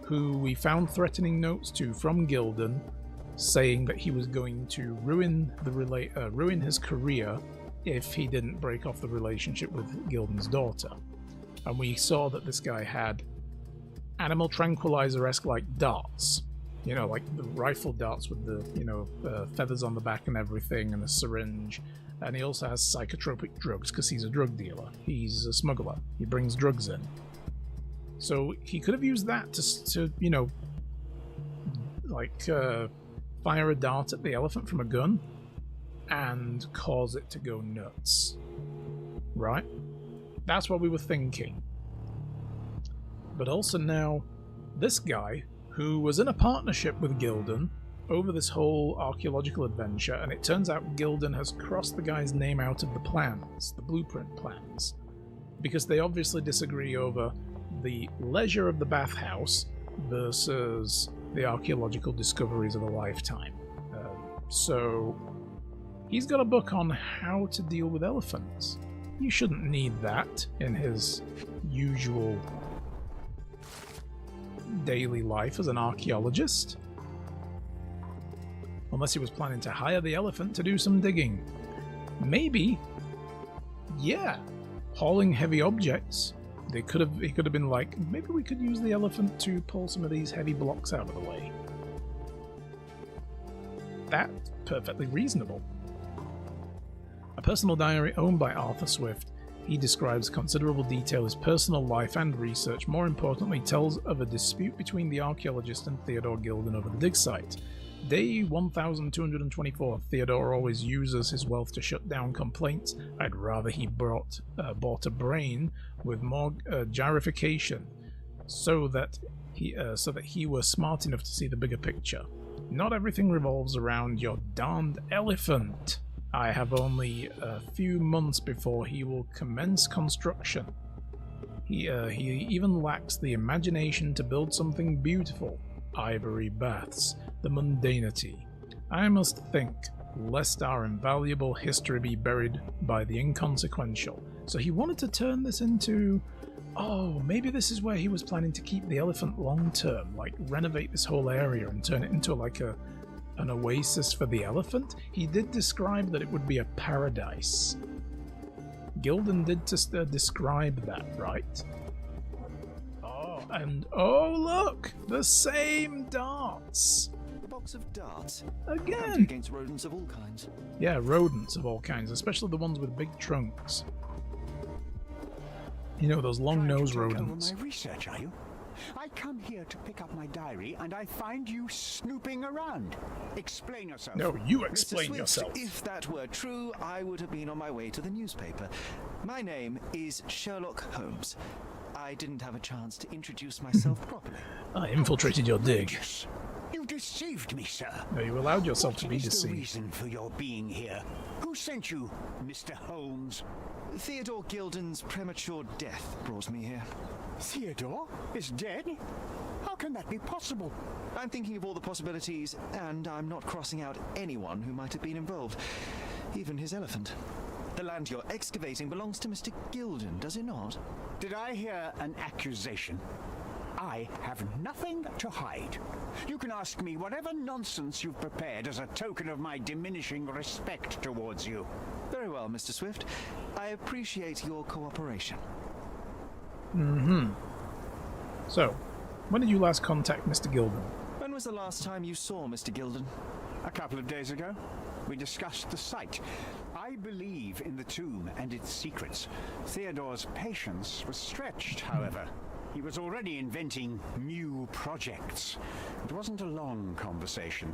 who we found threatening notes to from Gildan, saying that he was going to ruin his career if he didn't break off the relationship with Gildan's daughter. and we saw that this guy had animal tranquilizer-esque like darts. You know, like the rifle darts with the, feathers on the back and everything, and a syringe. And he also has psychotropic drugs because he's a drug dealer. He's a smuggler. He brings drugs in. So he could have used that to fire a dart at the elephant from a gun and cause it to go nuts. Right? That's what we were thinking. But also now, this guy, who was in a partnership with Gildan over this whole archaeological adventure, and it turns out Gildan has crossed the guy's name out of the plans, the blueprint plans, because they obviously disagree over the leisure of the bathhouse versus the archaeological discoveries of a lifetime. So he's got a book on how to deal with elephants. You shouldn't need that in his usual daily life as an archaeologist. Unless he was planning to hire the elephant to do some digging. Maybe. Yeah. Hauling heavy objects. He could have been like, maybe we could use the elephant to pull some of these heavy blocks out of the way. That's perfectly reasonable. A personal diary owned by Arthur Swift, he describes considerable detail his personal life and research. More importantly, tells of a dispute between the archaeologist and Theodore Gildan over the dig site. Day 1224. Theodore always uses his wealth to shut down complaints. I'd rather he bought a brain with more gyrification, so that he were smart enough to see the bigger picture. Not everything revolves around your darned elephant. I have only a few months before he will commence construction. He even lacks the imagination to build something beautiful. Ivory baths, the mundanity. I must think, lest our invaluable history be buried by the inconsequential. So he wanted to turn this into, maybe this is where he was planning to keep the elephant long term, like renovate this whole area and turn it into like an oasis for the elephant. He did describe that it would be a paradise. Gildan did describe that, right? And look! The same darts! A box of darts? Again! Against rodents of all kinds. Yeah, rodents of all kinds, especially the ones with big trunks. You know, those long-nosed rodents. Over my research, are you? I come here to pick up my diary, and I find you snooping around. Explain yourself. No, you Mr. explain Swift, yourself. If that were true, I would have been on my way to the newspaper. My name is Sherlock Holmes. I didn't have a chance to introduce myself properly. I infiltrated your dig. You deceived me, sir. No, you allowed yourself to be What is the deceived. reason for your being here? Who sent you, Mr. Holmes? Theodore Gildan's premature death brought me here. Theodore is dead? How can that be possible? I'm thinking of all the possibilities, and I'm not crossing out anyone who might have been involved. Even his elephant. The land you're excavating belongs to Mr. Gildan, does it not? Did I hear an accusation? I have nothing to hide. You can ask me whatever nonsense you've prepared as a token of my diminishing respect towards you. Very well, Mr. Swift. I appreciate your cooperation. So, when did you last contact Mr. Gildan? When was the last time you saw Mr. Gildan? A couple of days ago, we discussed the site. I believe in the tomb and its secrets. Theodore's patience was stretched, however. He was already inventing new projects. It wasn't a long conversation.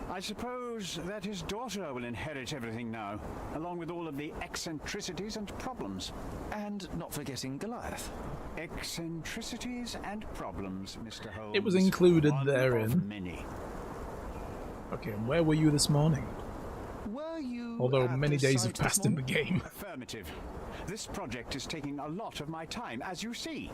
I suppose that his daughter will inherit everything now, along with all of the eccentricities and problems. And not forgetting Goliath. Eccentricities and problems, Mr. Holmes. It was included One therein. of many. Okay, and where were you this morning? Were you Although at many the days site have passed in the this game. Affirmative. This project is taking a lot of my time, as you see.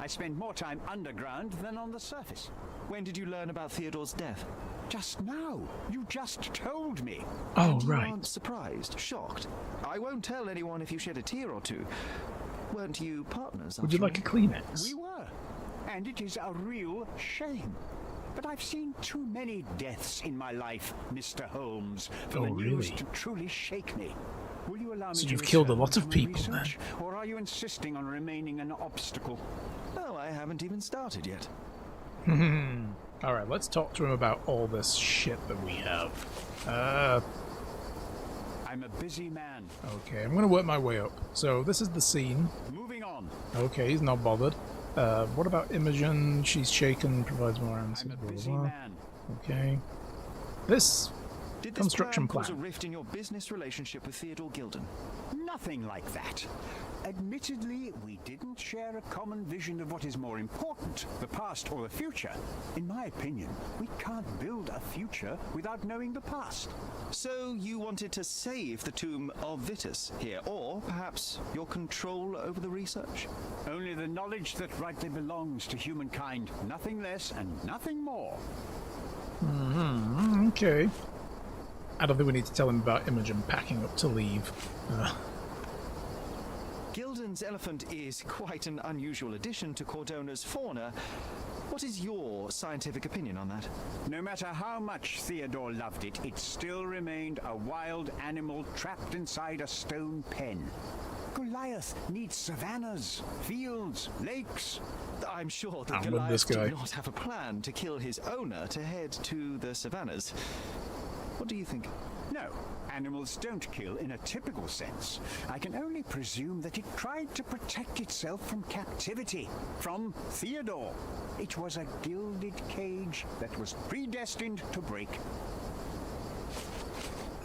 I spend more time underground than on the surface. When did you learn about Theodore's death? Just now. You just told me. Oh, And you right. aren't surprised, shocked. I won't tell anyone if you shed a tear or two. Weren't you partners? Would you after like a all? Kleenex? We were. And it is a real shame. But I've seen too many deaths in my life, Mr. Holmes, for Oh, the news really? to truly shake me. Will you allow me So to you've killed a return lot to of my people, research, or are you insisting on remaining an obstacle? No, I haven't even started yet. Alright, let's talk to him about all this shit that we have. I'm a busy man. Okay, I'm gonna work my way up. So this is the scene. Moving on. Okay, he's not bothered. What about Imogen? She's shaken, provides more answers. I'm a Blah, blah, busy blah. man. Okay. This Did this construction plan cause a plan. rift in your business relationship with Theodore Gilden? Nothing like that. Admittedly, we didn't share a common vision of what is more important, the past or the future. In my opinion, we can't build a future without knowing the past. So you wanted to save the tomb of Vitus here, or perhaps your control over the research? Only the knowledge that rightly belongs to humankind, nothing less and nothing more. Okay. I don't think we need to tell him about Imogen packing up to leave. Gilden's elephant is quite an unusual addition to Cordona's fauna. What is your scientific opinion on that? No matter how much Theodore loved it, it still remained a wild animal trapped inside a stone pen. Goliath needs savannas, fields, lakes. I'm sure that I'm with this Goliath guy. did not have a plan to kill his owner to head to the savannas. What do you think? No, animals don't kill in a typical sense. I can only presume that it tried to protect itself from captivity, from Theodore. It was a gilded cage that was predestined to break.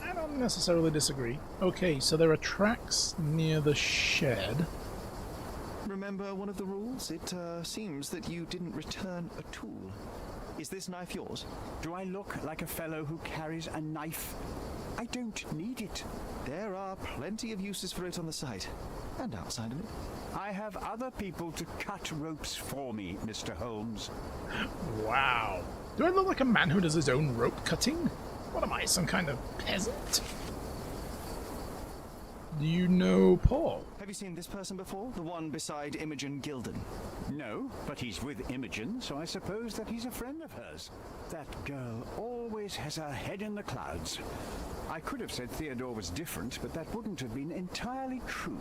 I don't necessarily disagree. Okay, so there are tracks near the shed. Remember one of the rules? It seems that you didn't return a tool. Is this knife yours? Do I look like a fellow who carries a knife? I don't need it. There are plenty of uses for it on the site, and outside of it. I have other people to cut ropes for me, Mr. Holmes. Wow. Do I look like a man who does his own rope cutting? What am I, some kind of peasant? Do you know Paul? Have you seen this person before? The one beside Imogen Gilden? No, but he's with Imogen, so I suppose that he's a friend of hers. That girl always has her head in the clouds. I could have said Theodore was different, but that wouldn't have been entirely true.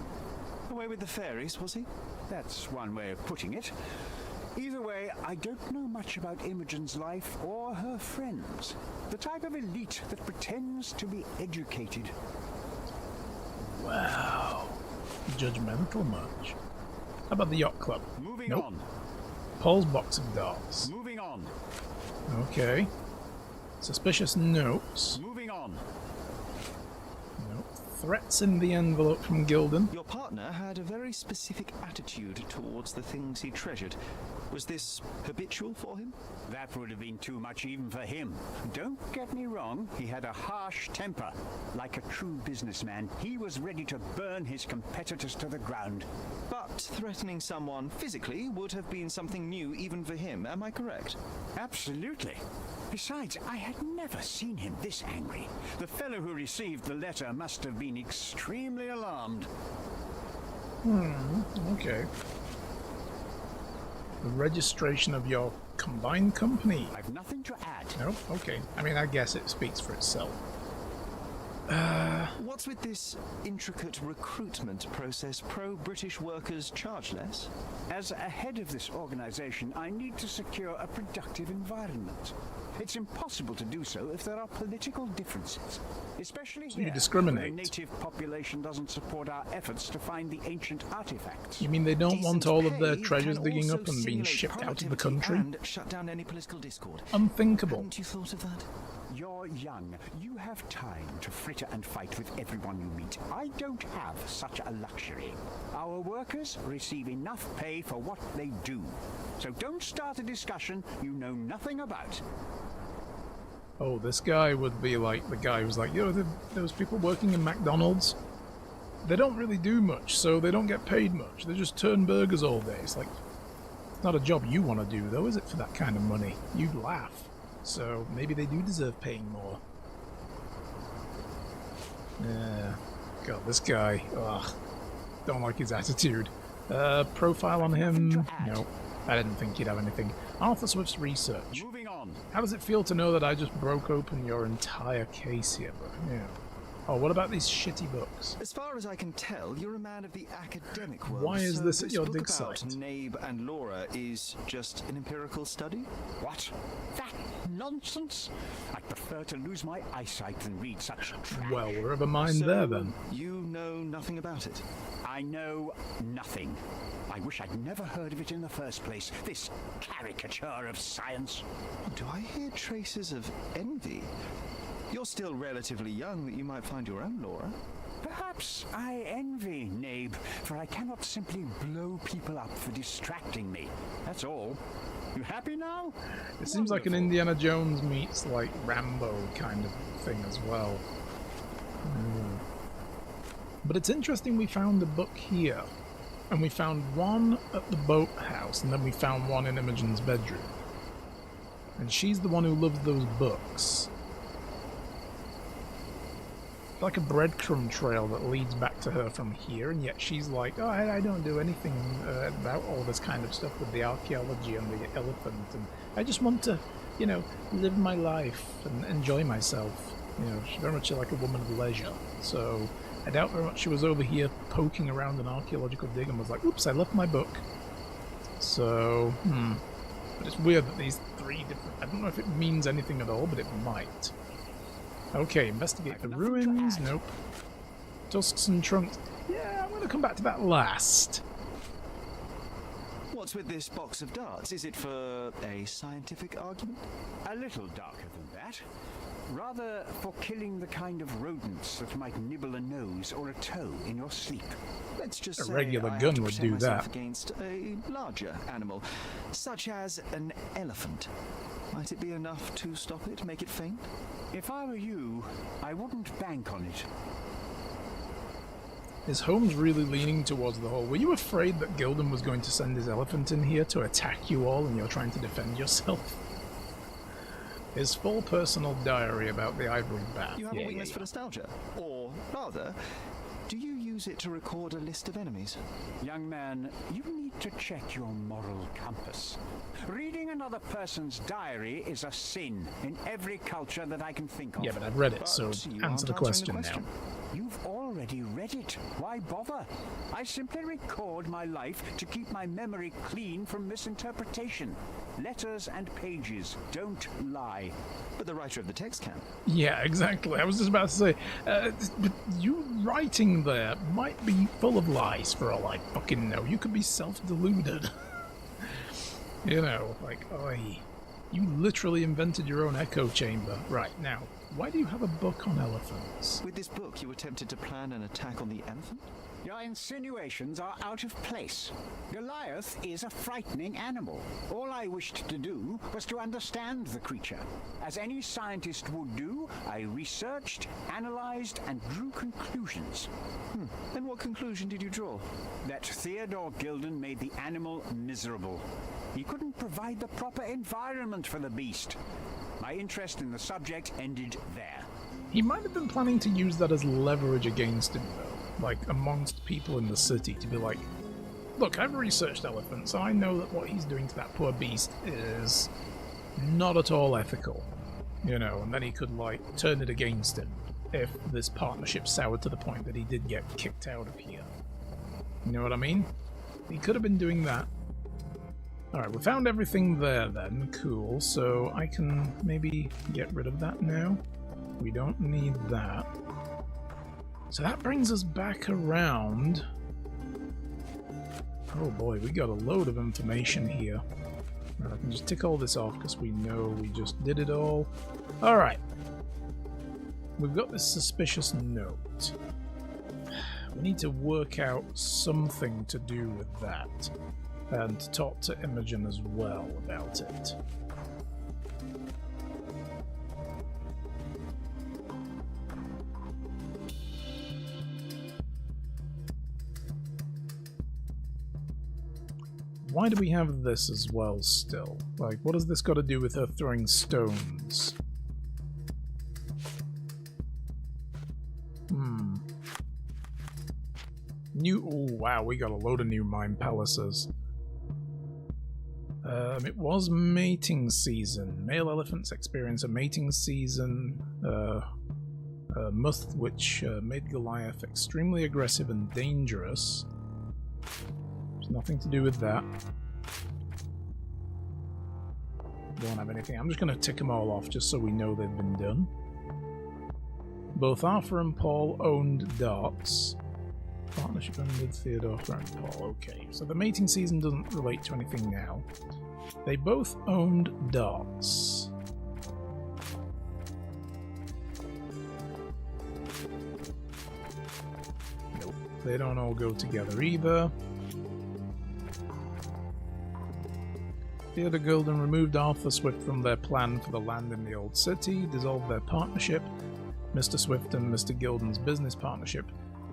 Away with the fairies, was he? That's one way of putting it. Either way, I don't know much about Imogen's life or her friends. The type of elite that pretends to be educated. Wow. Judgmental much. How about the yacht club? Moving Nope. on. Paul's box of dolls. Moving on. Okay. Suspicious notes. Moving on. Nope. Threats in the envelope from Gilden. Your partner had a very specific attitude towards the things he treasured. Was this habitual for him? That would have been too much even for him. Don't get me wrong, he had a harsh temper. Like a true businessman, he was ready to burn his competitors to the ground. But threatening someone physically would have been something new even for him, am I correct? Absolutely. Besides, I had never seen him this angry. The fellow who received the letter must have been extremely alarmed. Okay. The registration of your combined company. I've nothing to add. Nope. Okay. I mean, I guess it speaks for itself. What's with this intricate recruitment process? Pro-British workers charge less? As a head of this organization, I need to secure a productive environment. It's impossible to do so if there are political differences, especially So you here, discriminate. where the native population doesn't support our efforts to find the ancient artifacts. You mean they don't want Decent all of their pay treasures can digging also up and being simulate shipped out of the productivity country? and shut down any political discord. Unthinkable. Hadn't you thought of that? You're young. You have time to fritter and fight with everyone you meet. I don't have such a luxury. Our workers receive enough pay for what they do. So don't start a discussion you know nothing about. Oh, this guy would be like the guy who's like, yo, those people working in McDonald's, they don't really do much, so they don't get paid much. They just turn burgers all day. It's like, it's not a job you want to do, though, is it, for that kind of money? You'd laugh. So maybe they do deserve paying more. Yeah. God, this guy. Ugh. Don't like his attitude. Profile on him? Nothing to add. No. I didn't think he'd have anything. Arthur Swift's research. Moving on. How does it feel to know that I just broke open your entire case here, but yeah. Oh, what about these shitty books? As far as I can tell, you're a man of the academic world. Why is so this at your book dig about site? Nabe and Laura is just an empirical study? What? That nonsense? I'd prefer to lose my eyesight than read such trash. Well, we're of a mind So, there then. You know nothing about it? I know nothing. I wish I'd never heard of it in the first place. This caricature of science. Do I hear traces of envy? You're still relatively young that you might find your own Laura. Perhaps I envy Nabe, for I cannot simply blow people up for distracting me. That's all. You happy now? It seems like an Indiana Jones meets like Rambo kind of thing as well. But it's interesting we found a book here. And we found one at the boathouse, and then we found one in Imogen's bedroom. And she's the one who loves those books. Like a breadcrumb trail that leads back to her from here, and yet she's like, oh, I don't do anything about all this kind of stuff with the archaeology and the elephant, and I just want to, you know, live my life and enjoy myself. You know, she's very much like a woman of leisure. So I doubt very much she was over here poking around an archaeological dig and was like, oops, I left my book. So, But it's weird that these three different... I don't know if it means anything at all, but it might. Okay, investigate the ruins. Nope. Tusks and trunks. Yeah, I'm going to come back to that last. What's with this box of darts? Is it for a scientific argument? A little darker than that. Rather for killing the kind of rodents that might nibble a nose or a toe in your sleep. Let's just A say regular I have gun to would protect do myself that. against a larger animal, such as an elephant. Might it be enough to stop it, make it faint? If I were you, I wouldn't bank on it. Is Holmes really leaning towards the hole? Were you afraid that Gilden was going to send his elephant in here to attack you all and you're trying to defend yourself? His full personal diary about the ivory bat. You have a weakness for nostalgia? Or, rather, do you use it to record a list of enemies? Young man, you need to check your moral compass. Reading another person's diary is a sin in every culture that I can think of. Yeah, but I've read it, so But you answer aren't the answering question the now. question. You've already read it. Why bother? I simply record my life to keep my memory clean from misinterpretation. Letters and pages don't lie. But the writer of the text can. Yeah, exactly. I was just about to say, but you writing there might be full of lies for all I fucking know. You could be self-deluded. You know, like, oi. You literally invented your own echo chamber. Right, now, why do you have a book on elephants? With this book, you attempted to plan an attack on the elephant? Your insinuations are out of place. Goliath is a frightening animal. All I wished to do was to understand the creature. As any scientist would do, I researched, analyzed, and drew conclusions. And what conclusion did you draw? That Theodore Gilden made the animal miserable. He couldn't provide the proper environment for the beast. My interest in the subject ended there. He might have been planning to use that as leverage against him, though. Like, amongst people in the city, to be like, look, I've researched elephants, so I know that what he's doing to that poor beast is not at all ethical. You know, and then he could, like, turn it against him if this partnership soured to the point that he did get kicked out of here. You know what I mean? He could have been doing that. Alright, we found everything there then. Cool, so I can maybe get rid of that now. We don't need that. So that brings us back around. Oh boy, we got a load of information here. I can just tick all this off because we know we just did it all. Alright. We've got this suspicious note. We need to work out something to do with that. And to talk to Imogen as well about it. Why do we have this as well still? Like, what has this got to do with her throwing stones? Oh wow, we got a load of new mine palaces. It was mating season. Male elephants experience a mating season. which made Goliath extremely aggressive and dangerous. There's nothing to do with that. Don't have anything. I'm just going to tick them all off just so we know they've been done. Both Arthur and Paul owned darts. Partnership ended, Theodore and Paul. Okay, so the mating season doesn't relate to anything now. They both owned darts. Nope, they don't all go together either. Theodore Gulden removed Arthur Swift from their plan for the land in the Old City, dissolved their partnership. Mr. Swift and Mr. Gilden's business partnership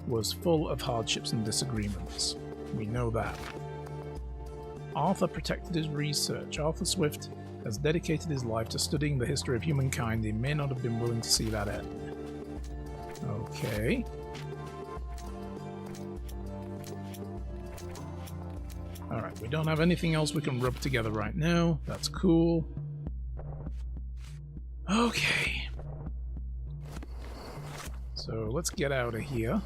was full of hardships and disagreements. We know that. Arthur protected his research. Arthur Swift has dedicated his life to studying the history of humankind. He may not have been willing to see that end. Okay. Alright, we don't have anything else we can rub together right now. That's cool. Okay. So let's get out of here.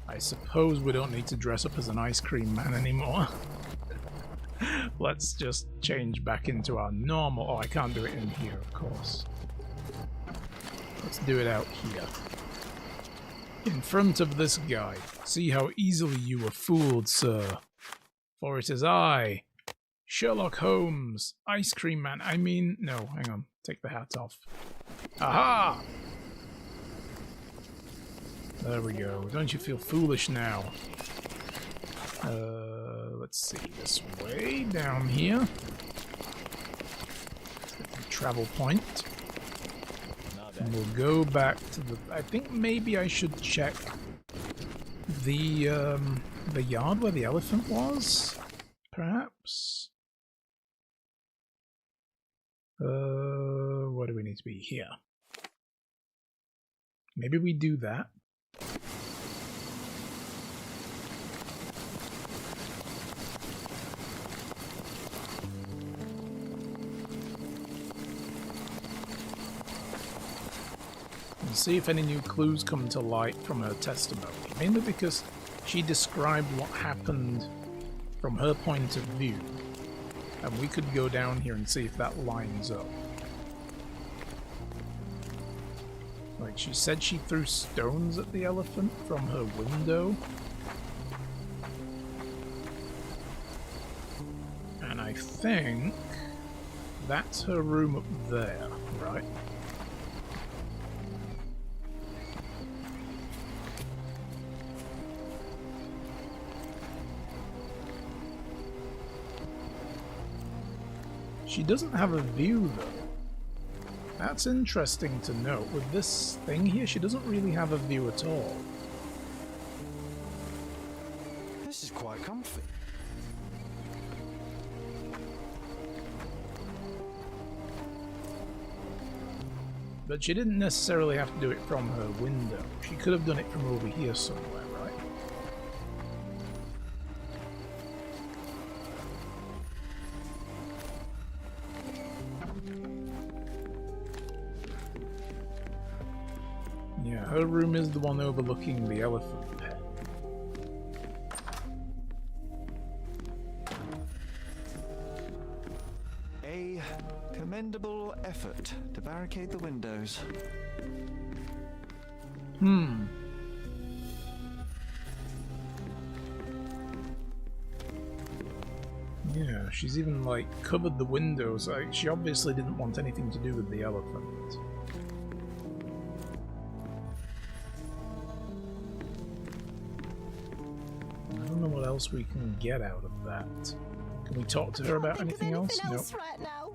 I suppose we don't need to dress up as an ice cream man anymore. Let's just change back into our normal... Oh, I can't do it in here, of course. Let's do it out here. In front of this guy. See how easily you were fooled, sir. For it is I, Sherlock Holmes, Ice Cream Man. I mean... No, hang on. Take the hat off. Aha! There we go. Don't you feel foolish now? Let's see. This way, down here. Travel point. And we'll go back to the... I think maybe I should check the yard where the elephant was? Perhaps? What do we need to be? Here. Maybe we do that. And see if any new clues come to light from her testimony. Mainly because she described what happened from her point of view. And we could go down here and see if that lines up. Like, she said she threw stones at the elephant from her window. And I think that's her room up there, right? She doesn't have a view, though. That's interesting to note. With this thing here, she doesn't really have a view at all. This is quite comfy. But she didn't necessarily have to do it from her window. She could have done it from over here somewhere, right? Yeah, her room is the one overlooking the elephant pen. A commendable effort to barricade the windows. Yeah, she's even, like, covered the windows. Like, she obviously didn't want anything to do with the elephant. I don't know what else we can get out of that. Can we talk to her about anything else? Nope. Right now.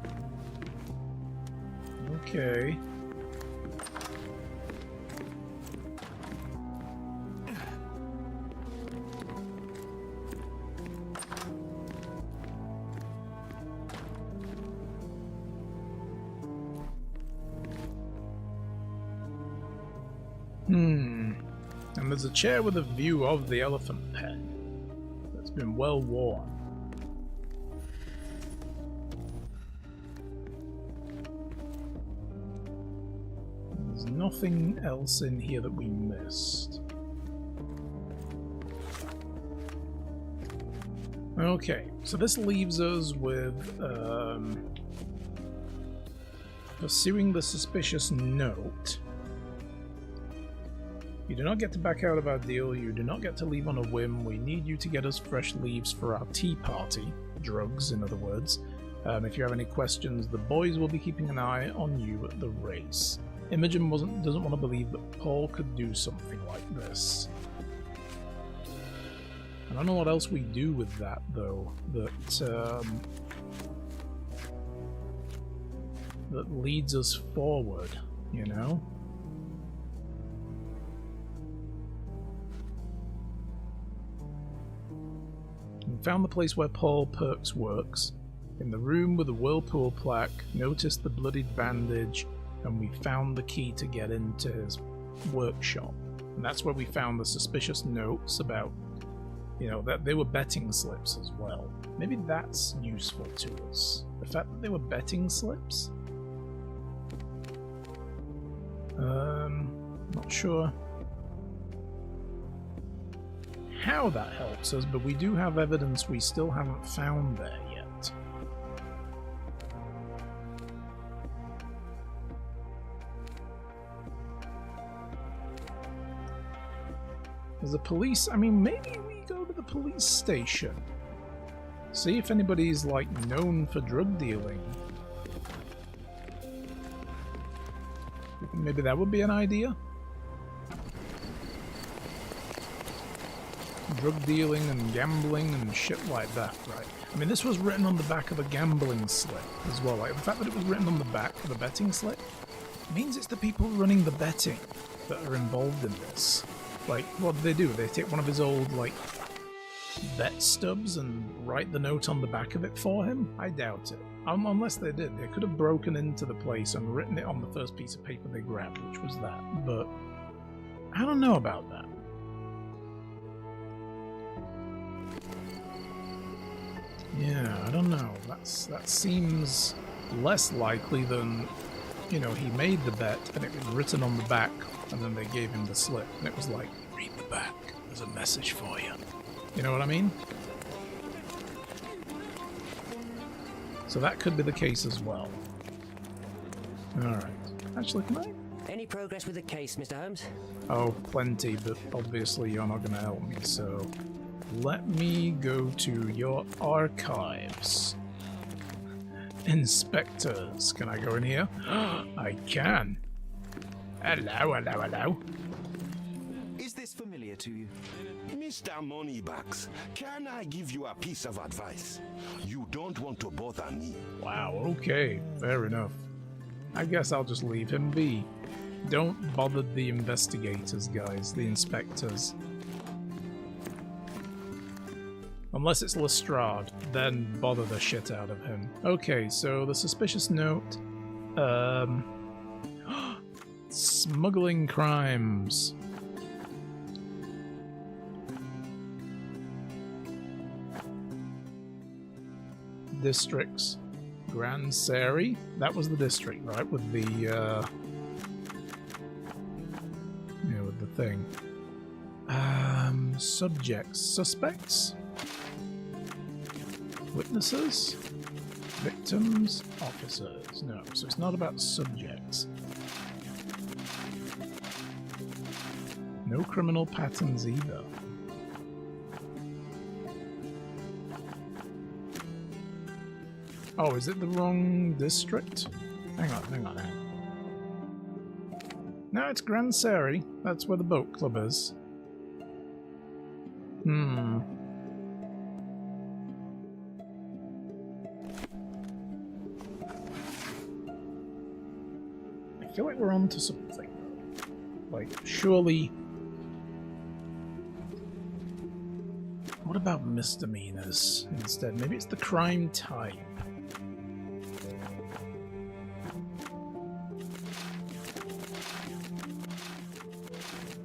Okay. And there's a chair with a view of the elephant pen that's been well worn. There's nothing else in here that we missed. Okay, so this leaves us with pursuing the suspicious note. You do not get to back out of our deal, you do not get to leave on a whim, we need you to get us fresh leaves for our tea party. Drugs, in other words. If you have any questions, the boys will be keeping an eye on you at the race. Imogen doesn't want to believe that Paul could do something like this. I don't know what else we do with that, though, that leads us forward, you know? We found the place where Paul Perks works. In the room with the whirlpool plaque, noticed the bloodied bandage, and we found the key to get into his workshop. And that's where we found the suspicious notes about, you know, that they were betting slips as well. Maybe that's useful to us. The fact that they were betting slips? Not sure how that helps us, but we do have evidence we still haven't found there yet. There's a police... I mean, maybe we go to the police station. See if anybody's, like, known for drug dealing. Maybe that would be an idea? Drug dealing and gambling and shit like that, right? I mean, this was written on the back of a gambling slip as well. Like, the fact that it was written on the back of a betting slip means it's the people running the betting that are involved in this. Like, what do? They take one of his old, like, bet stubs and write the note on the back of it for him? I doubt it. Unless they did. They could have broken into the place and written it on the first piece of paper they grabbed, which was that. But I don't know about that. Yeah, I don't know. That seems less likely than, you know, he made the bet and it was written on the back and then they gave him the slip and it was like, read the back, there's a message for you. You know what I mean? So that could be the case as well. Alright. Actually, can I? Any progress with the case, Mr. Holmes? Oh, plenty, but obviously you're not going to help me, so let me go to your archives. Inspectors, can I go in here? I can. Hello, hello, hello. Is this familiar to you? Mr. Moneybags, can I give you a piece of advice? You don't want to bother me. Wow, okay, fair enough. I guess I'll just leave him be. Don't bother the investigators, guys, the inspectors. Unless it's Lestrade, then bother the shit out of him. Okay, so the suspicious note. Smuggling crimes. Districts. Grand Seri. That was the district, right? With the, with the thing. Subjects. Suspects? Witnesses? Victims? Officers? No, so it's not about subjects. No criminal patterns either. Oh, is it the wrong district? Hang on. No, it's Grand Seri. That's where the boat club is. I feel like we're on to something. Like, surely... What about misdemeanors instead? Maybe it's the crime type.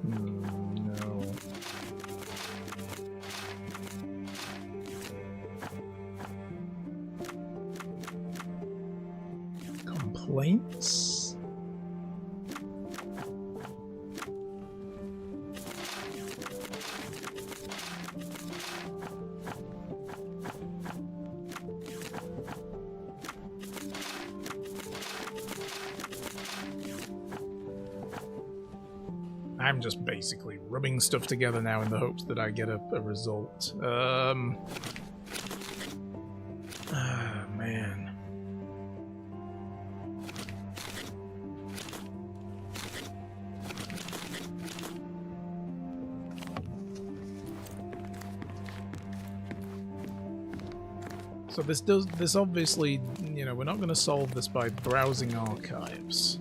No. Complaints? I'm just basically rubbing stuff together now in the hopes that I get a result. Ah, man. So this obviously, you know, we're not going to solve this by browsing archives.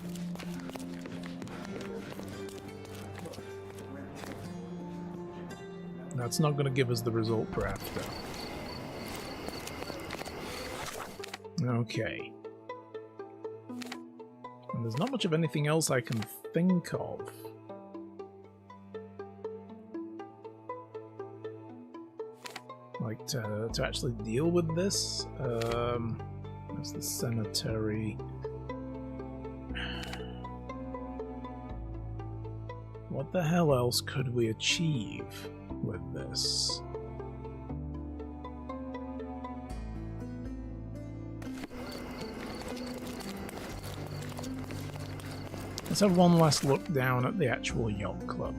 That's not going to give us the result we're after. Okay. And there's not much of anything else I can think of. Like, to actually deal with this. That's the cemetery. What the hell else could we achieve with this? Let's have one last look down at the actual yacht club.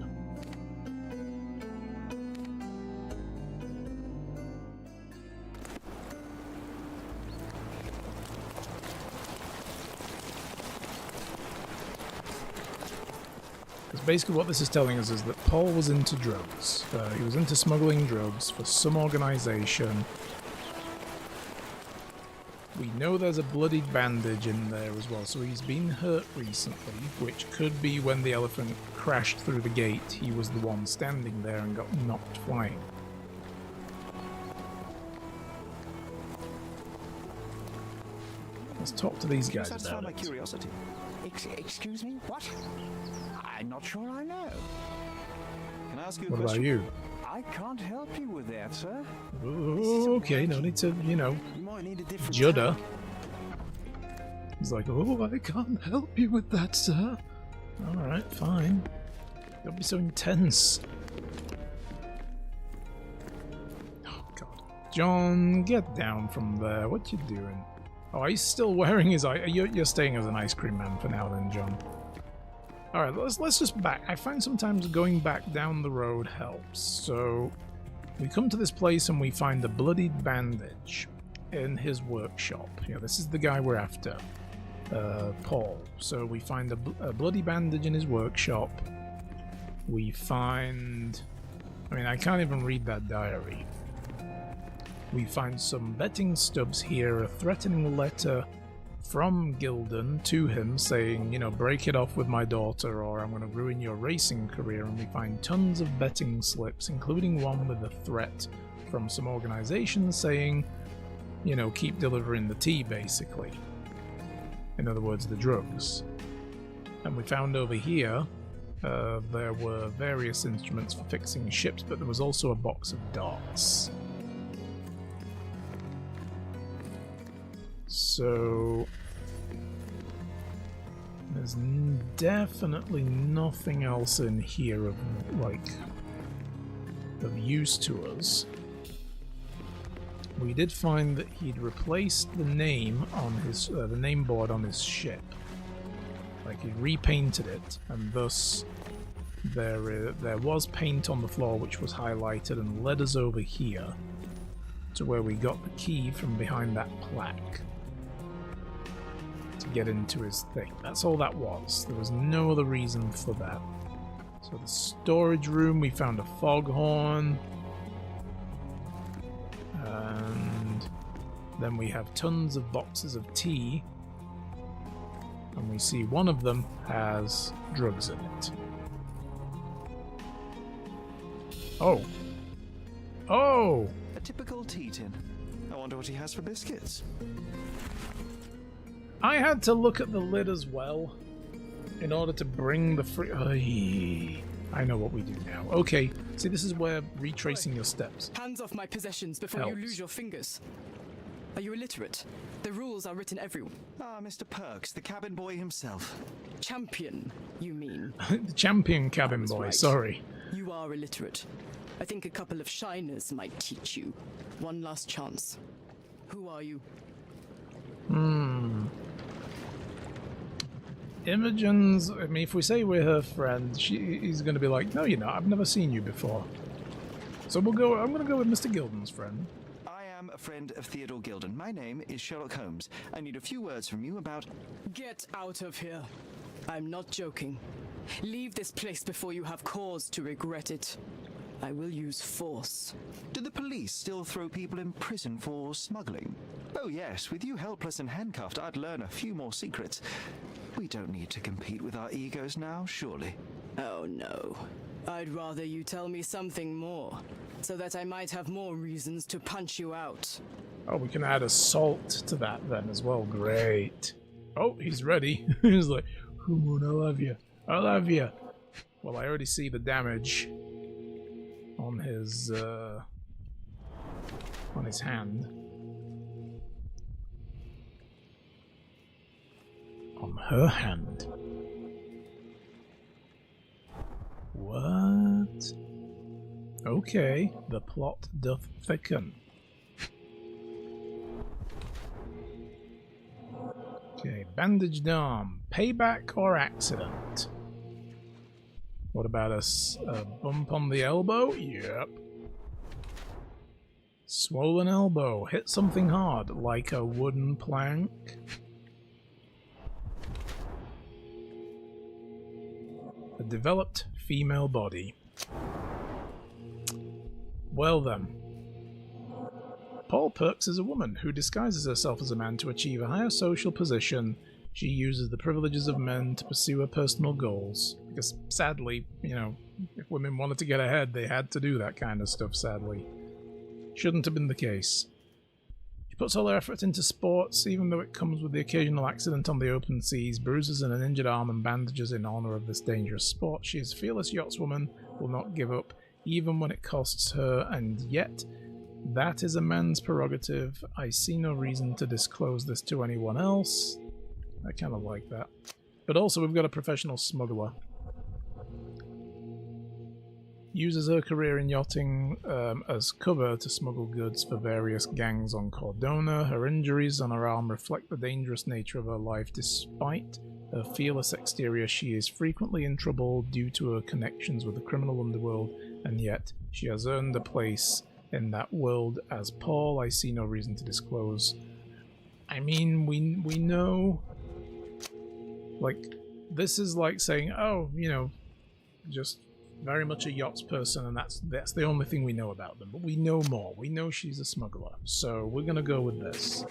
Basically what this is telling us is that Paul was into drugs. He was into smuggling drugs for some organization. We know there's a bloodied bandage in there as well, so he's been hurt recently, which could be when the elephant crashed through the gate. He was the one standing there and got knocked flying. Let's talk to these guys about my it. curiosity. Excuse me? What? I'm not sure I know. Can I ask you a What question? about you? I can't help you with that, sir. Okay, no need to, you know, You might need a different judder. tack. He's like, oh, I can't help you with that, sir. Alright, fine. Don't be so intense. Oh, God. John, get down from there. What you doing? Oh, he's still wearing his eye. You're staying as an ice cream man for now then, John. Alright, let's just back. I find sometimes going back down the road helps. So, we come to this place and we find a bloodied bandage in his workshop. You know, this is the guy we're after. Paul. So we find a bloody bandage in his workshop. We find... I mean, I can't even read that diary. We find some betting stubs here, a threatening letter from Gilden to him saying, you know, break it off with my daughter or I'm going to ruin your racing career. And we find tons of betting slips, including one with a threat from some organization saying, you know, keep delivering the tea, basically. In other words, the drugs. And we found over here there were various instruments for fixing ships, but there was also a box of darts. So there's definitely nothing else in here of use to us. We did find that he'd replaced the name on his the name board on his ship. Like he repainted it, and thus there was paint on the floor which was highlighted and led us over here to where we got the key from behind that plaque to get into his thing. That's all that was. There was no other reason for that. So the storage room, we found a foghorn. And then we have tons of boxes of tea. And we see one of them has drugs in it. Oh. Oh! A typical tea tin. I wonder what he has for biscuits. I had to look at the lid as well in order to bring the free... I know what we do now. Okay, see, this is where retracing your steps. Hands off my possessions before Helps. you lose your fingers. Are you illiterate? The rules are written everywhere. Ah, Mr. Perks, the cabin boy himself. Champion, you mean? The champion cabin boy, right. sorry. You are illiterate. I think a couple of shiners might teach you. One last chance. Who are you? Imogen's, I mean, if we say we're her friend, he's going to be like, no, you're not. I've never seen you before. So I'm going to go with Mr. Gilden's friend. I am a friend of Theodore Gilden. My name is Sherlock Holmes. I need a few words from you about... Get out of here. I'm not joking. Leave this place before you have cause to regret it. I will use force. Do the police still throw people in prison for smuggling? Oh yes, with you helpless and handcuffed, I'd learn a few more secrets. We don't need to compete with our egos now, surely. Oh no. I'd rather you tell me something more, so that I might have more reasons to punch you out. Oh, we can add assault to that then as well. Great. Oh, he's ready. He's like, come on, I love you. I love you. Well, I already see the damage on his hand. On her hand. What? Okay, the plot doth thicken. Okay, bandaged arm. Payback or accident? What about a bump on the elbow? Yep. Swollen elbow. Hit something hard, like a wooden plank. A developed female body. Well then. Paul Perks is a woman who disguises herself as a man to achieve a higher social position. She uses the privileges of men to pursue her personal goals. Because sadly, you know, if women wanted to get ahead, they had to do that kind of stuff, sadly. Shouldn't have been the case. She puts all her effort into sports, even though it comes with the occasional accident on the open seas, bruises and an injured arm and bandages in honor of this dangerous sport. She is a fearless yachtswoman, will not give up, even when it costs her, and yet, that is a man's prerogative. I see no reason to disclose this to anyone else. I kind of like that. But also, we've got a professional smuggler. Uses her career in yachting as cover to smuggle goods for various gangs on Cordona. Her injuries on her arm reflect the dangerous nature of her life. Despite her fearless exterior, she is frequently in trouble due to her connections with the criminal underworld, and yet she has earned a place in that world as Paul. I see no reason to disclose. I mean, we know... Like, this is like saying, oh, you know, just very much a yachts person, and that's the only thing we know about them. But we know more. We know she's a smuggler. So we're going to go with this.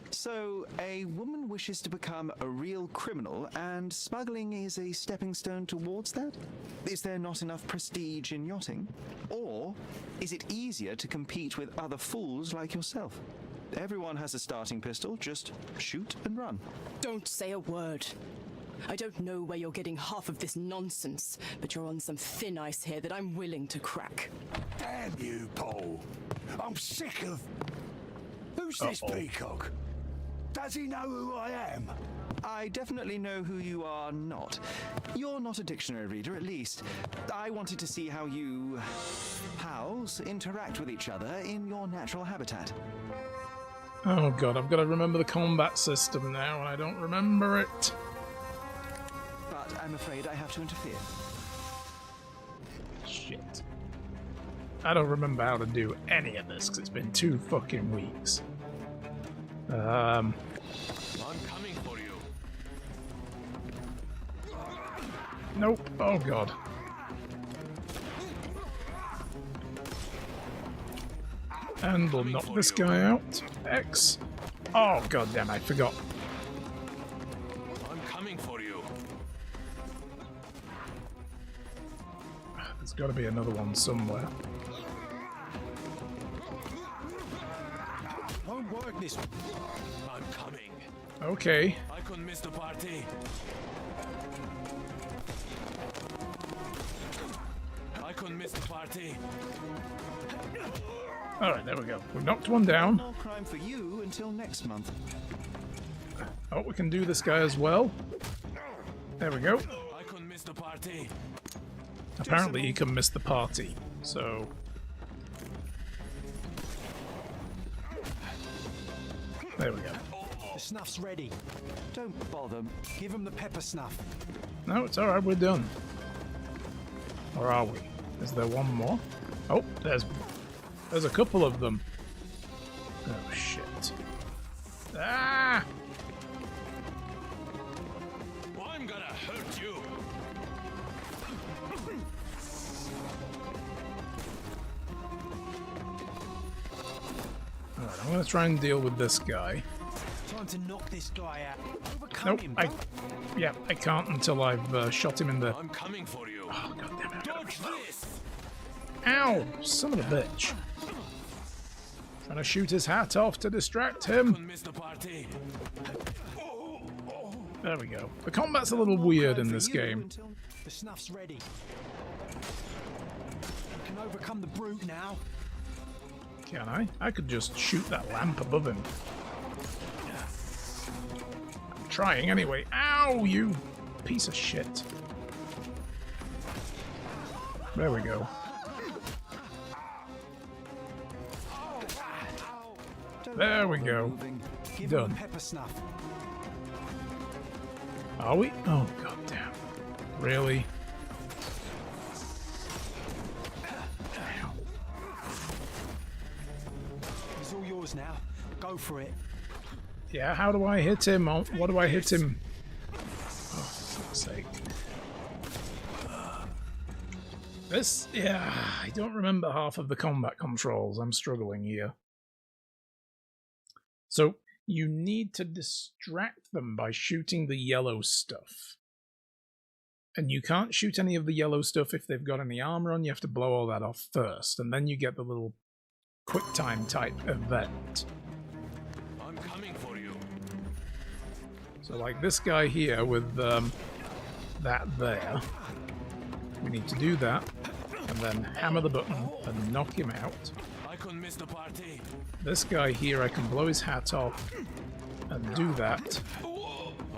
So, a woman wishes to become a real criminal, and smuggling is a stepping stone towards that? Is there not enough prestige in yachting? Or is it easier to compete with other fools like yourself? Everyone has a starting pistol, just shoot and run. Don't say a word. I don't know where you're getting half of this nonsense, but you're on some thin ice here that I'm willing to crack. Damn you, Paul. I'm sick of... Who's this peacock? Does he know who I am? I definitely know who you are not. You're not a dictionary reader, at least. I wanted to see how you... pals interact with each other in your natural habitat. Oh god, I've got to remember the combat system now, and I don't remember it. But I'm afraid I have to interfere. Shit. I don't remember how to do any of this, because it's been 2 fucking weeks. I'm coming for you. Nope. Oh god. And we'll knock this guy out. X. Oh god damn, I forgot. I'm coming for you. There's got to be another one somewhere. Don't work this. I'm coming. Okay. I couldn't miss the party. I couldn't miss the party. Alright, there we go. We've knocked one down. No crime for you until next month. Oh, we can do this guy as well. There we go. I couldn't miss the party. Apparently he can miss the party, so... There we go. The snuff's ready. Don't bother. Give him the pepper snuff. No, it's alright, we're done. Or are we? Is there one more? Oh, there's a couple of them. Oh shit. Ah! I'm gonna hurt you. Alright, I'm gonna try and deal with this guy. Time to knock this guy out. Overcome Nope, him. I can't until I've shot him in the... I'm coming for you. Oh, God damn it. Dodge this. Ow! Son of a bitch. Trying to shoot his hat off to distract him. Miss the party. There we go. The combat's a little weird in this game. The snuff's ready. You can overcome the brute now. Can I? I could just shoot that lamp above him. I'm trying anyway. Ow, you piece of shit. There we go. There we go. Give him Done. the pepper snuff. Are we? Oh, god damn. Really? He's all yours now. Go for it. Yeah, how do I hit him? Oh, what do I hit him? Oh, for fuck's sake. This, yeah, I don't remember half of the combat controls. I'm struggling here. So, you need to distract them by shooting the yellow stuff. And you can't shoot any of the yellow stuff if they've got any armor on. You have to blow all that off first, and then you get the little quick time type event. I'm coming for you. So like this guy here with that there, we need to do that, and then hammer the button and knock him out. I couldn't miss the party. This guy here, I can blow his hat off and do that.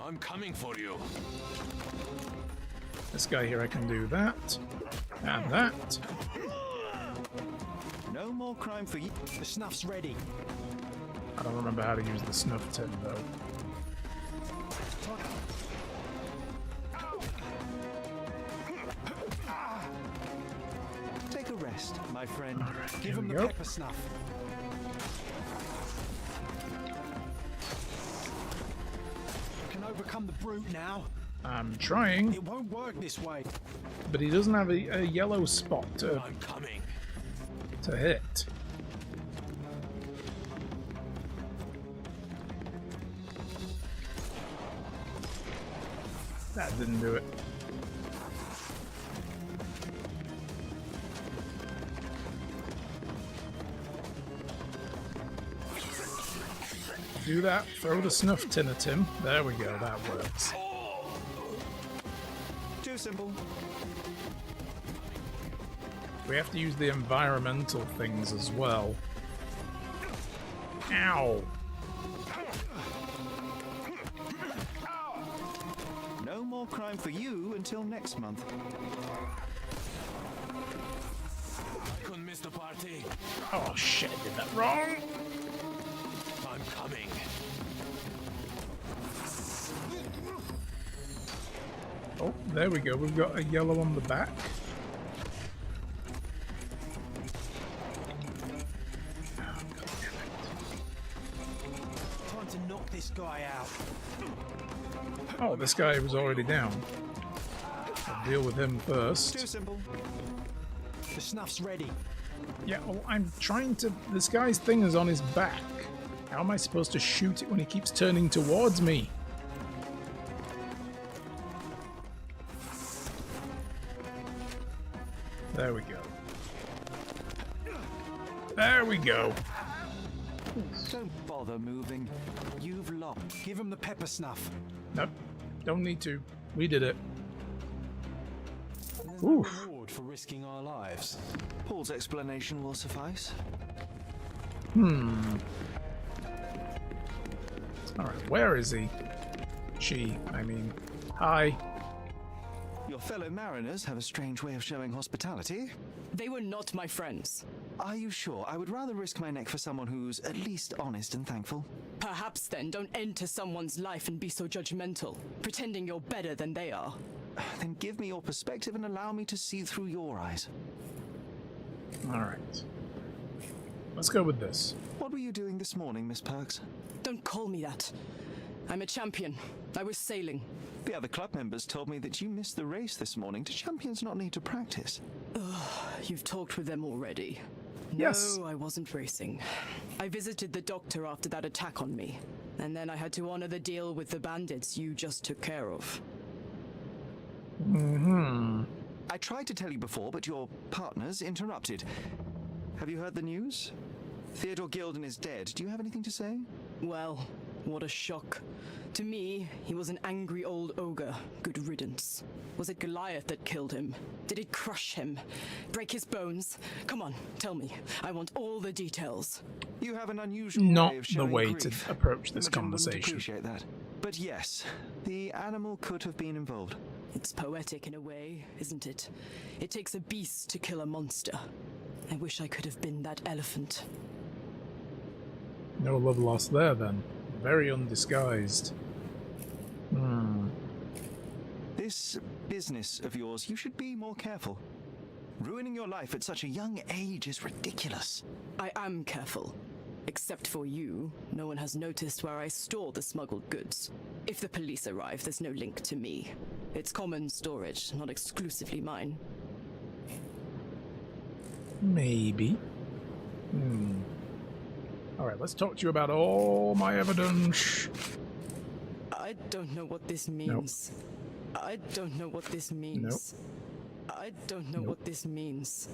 I'm coming for you. This guy here, I can do that and that. No more crime for you. The snuff's ready. I don't remember how to use the snuff tin though. Take a rest, my friend. Alright, Give here him we the go. pepper snuff. You can overcome the brute now. I'm trying, It won't work this way. but he doesn't have a yellow spot I'm coming. to hit. That didn't do it. Do that, throw the snuff tin at him. There we go, that works. Too simple. We have to use the environmental things as well. Ow! No more crime for you until next month. I couldn't miss the party. Oh shit, I did that wrong! I'm coming. Oh, there we go, we've got a yellow on the back. Time to knock this guy out. Oh, this guy was already down. I'll deal with him Too first. simple. The snuff's ready. Yeah, well, I'm trying to... This guy's thing is on his back. How am I supposed to shoot it when he keeps turning towards me? There we go. There we go. Don't bother moving. You've lost. Give him the pepper snuff. Nope, don't need to. We did it. There's no Oof. reward for risking our lives. Paul's explanation will suffice. Alright, where is he? She, I mean. Hi. Your fellow mariners have a strange way of showing hospitality. They were not my friends. Are you sure? I would rather risk my neck for someone who's at least honest and thankful. Perhaps then don't enter someone's life and be so judgmental, pretending you're better than they are. Then give me your perspective and allow me to see through your eyes. Alright. Let's go with this. What were you doing this morning, Miss Perks? Don't call me that. I'm a champion. I was sailing. The other club members told me that you missed the race this morning. Do champions not need to practice? You've talked with them already. Yes. No, I wasn't racing. I visited the doctor after that attack on me. And then I had to honor the deal with the bandits you just took care of. I tried to tell you before, but your partners interrupted. Have you heard the news? Theodore Gilden is dead. Do you have anything to say? Well, what a shock. To me, he was an angry old ogre. Good riddance. Was it Goliath that killed him? Did it crush him? Break his bones? Come on, tell me. I want all the details. You have an unusual Not way of the showing way grief. to approach this Imogen wouldn't conversation. appreciate that. But yes, the animal could have been involved. It's poetic in a way, isn't it? It takes a beast to kill a monster. I wish I could have been that elephant. No love lost there, then. Very undisguised. This business of yours, you should be more careful. Ruining your life at such a young age is ridiculous. I am careful. Except for you, no one has noticed where I store the smuggled goods. If the police arrive, there's no link to me. It's common storage, not exclusively mine. Maybe. Alright, let's talk to you about all my evidence. I don't know what this means. I don't know what this means. I don't know what this means.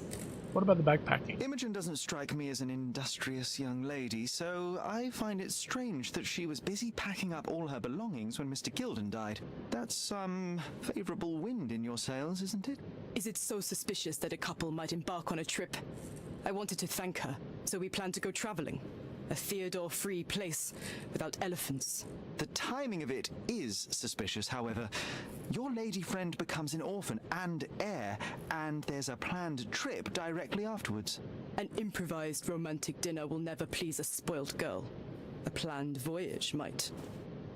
What about the backpacking? Imogen doesn't strike me as an industrious young lady, so I find it strange that she was busy packing up all her belongings when Mr. Gilden died. That's some favorable wind in your sails, isn't it? Is it so suspicious that a couple might embark on a trip? I wanted to thank her, so we planned to go traveling. A Theodore-free place without elephants. The timing of it is suspicious, however. Your lady friend becomes an orphan and heir, and there's a planned trip directly afterwards. An improvised romantic dinner will never please a spoiled girl. A planned voyage might.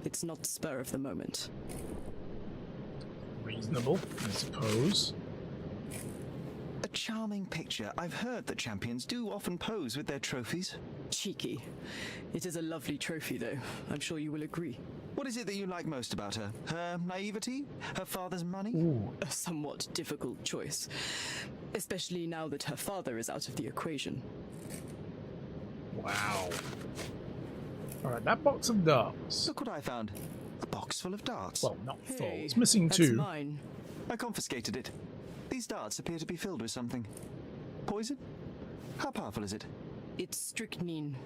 It's not spur of the moment. Reasonable, I suppose. A charming picture. I've heard that champions do often pose with their trophies. Cheeky. It is a lovely trophy, though. I'm sure you will agree. What is it that you like most about her? Her naivety? Her father's money? A somewhat difficult choice. Especially now that her father is out of the equation. Wow. Alright, that box of darts. Look what I found. A box full of darts. Well, not full. Hey, It's missing that's 2. mine. I confiscated it. These darts appear to be filled with something. Poison? How powerful is it? It's strychnine.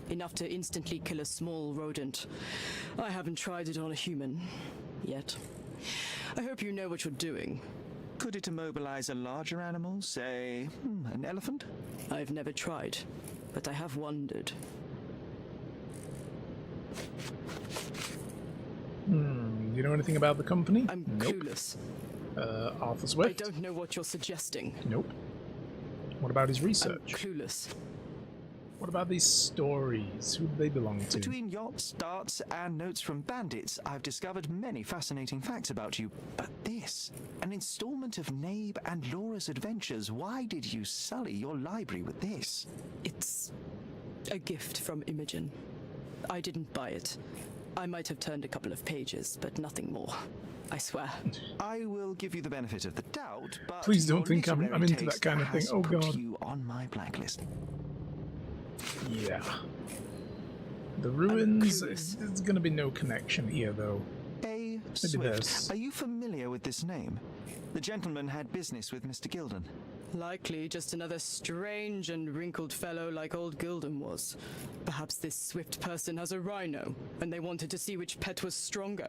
Enough to instantly kill a small rodent. I haven't tried it on a human. Yet. I hope you know what you're doing. Could it immobilize a larger animal, say, an elephant? I've never tried, but I have wondered. Do you know anything about the company? I'm Nope. clueless. Arthur I Swift? don't know what you're suggesting. Nope. What about his I'm research? clueless. What about these stories? Who do they belong to? Between yachts, darts, and notes from bandits, I've discovered many fascinating facts about you. But this, an installment of Nabe and Laura's adventures. Why did you sully your library with this? It's a gift from Imogen. I didn't buy it. I might have turned a couple of pages, but nothing more. I swear. I will give you the benefit of the doubt, but Please don't your think I'm literary into that taste kind of thing. has Oh, put God. you on my blacklist. Yeah. The ruins, clueless. there's going to be no connection here, though. A. there's. Swift. Are you familiar with this name? The gentleman had business with Mr. Gilden. Likely just another strange and wrinkled fellow like old Gilden was. Perhaps this Swift person has a rhino, and they wanted to see which pet was stronger.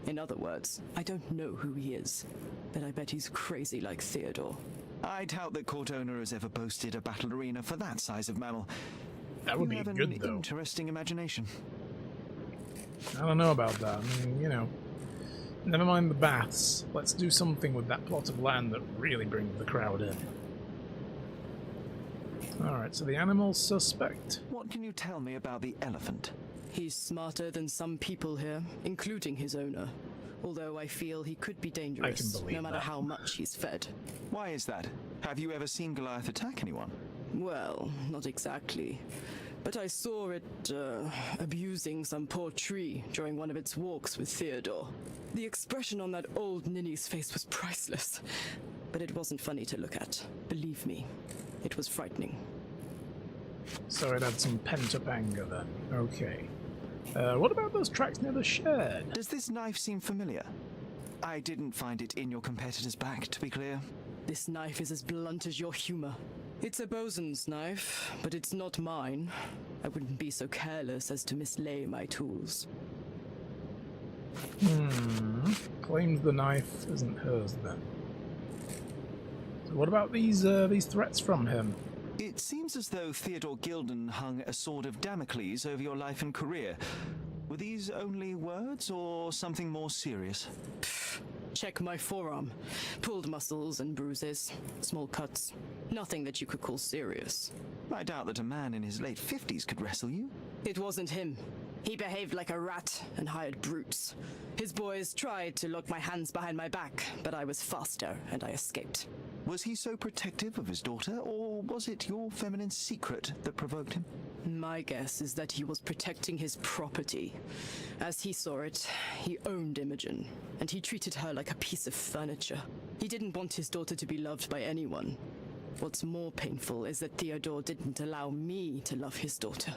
In other words, I don't know who he is, but I bet he's crazy like Theodore. I doubt that court owner has ever boasted a battle arena for that size of mammal. That would You be have good, an though. interesting imagination. I don't know about that. I mean, you know. Never mind the baths. Let's do something with that plot of land that really brings the crowd in. Alright, so the animal's suspect. What can you tell me about the elephant? He's smarter than some people here, including his owner. Although I feel he could be dangerous, believe no matter that. how much he's fed. Why is that? Have you ever seen Goliath attack anyone? Well, not exactly. But I saw it, abusing some poor tree during one of its walks with Theodore. The expression on that old ninny's face was priceless. But it wasn't funny to look at. Believe me, it was frightening. So it had some pent-up anger then. Okay. What about those tracks near the shed? Does this knife seem familiar? I didn't find it in your competitor's back, to be clear. This knife is as blunt as your humor. It's a bosun's knife, but it's not mine. I wouldn't be so careless as to mislay my tools. Claims the knife isn't hers then. So what about these threats from him? It seems as though Theodore Gilden hung a sword of Damocles over your life and career. Were these only words or something more serious? Check my forearm. Pulled muscles and bruises. Small cuts. Nothing that you could call serious. I doubt that a man in his late 50s could wrestle you. It wasn't him. He behaved like a rat and hired brutes. His boys tried to lock my hands behind my back, but I was faster and I escaped. Was he so protective of his daughter, or was it your feminine secret that provoked him? My guess is that he was protecting his property. As he saw it, he owned Imogen, and he treated her like a piece of furniture. He didn't want his daughter to be loved by anyone. What's more painful is that Theodore didn't allow me to love his daughter.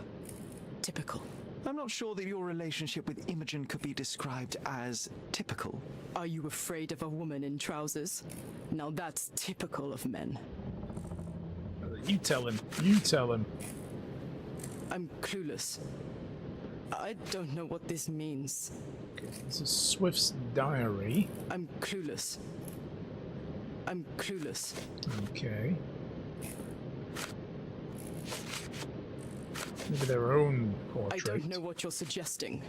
Typical. I'm not sure that your relationship with Imogen could be described as typical. Are you afraid of a woman in trousers? Now that's typical of men. You tell him. You tell him. I'm clueless. I don't know what this means. Okay, this is Swift's diary. I'm clueless. I'm clueless. Okay. Maybe their own portrait. I don't know what you're suggesting.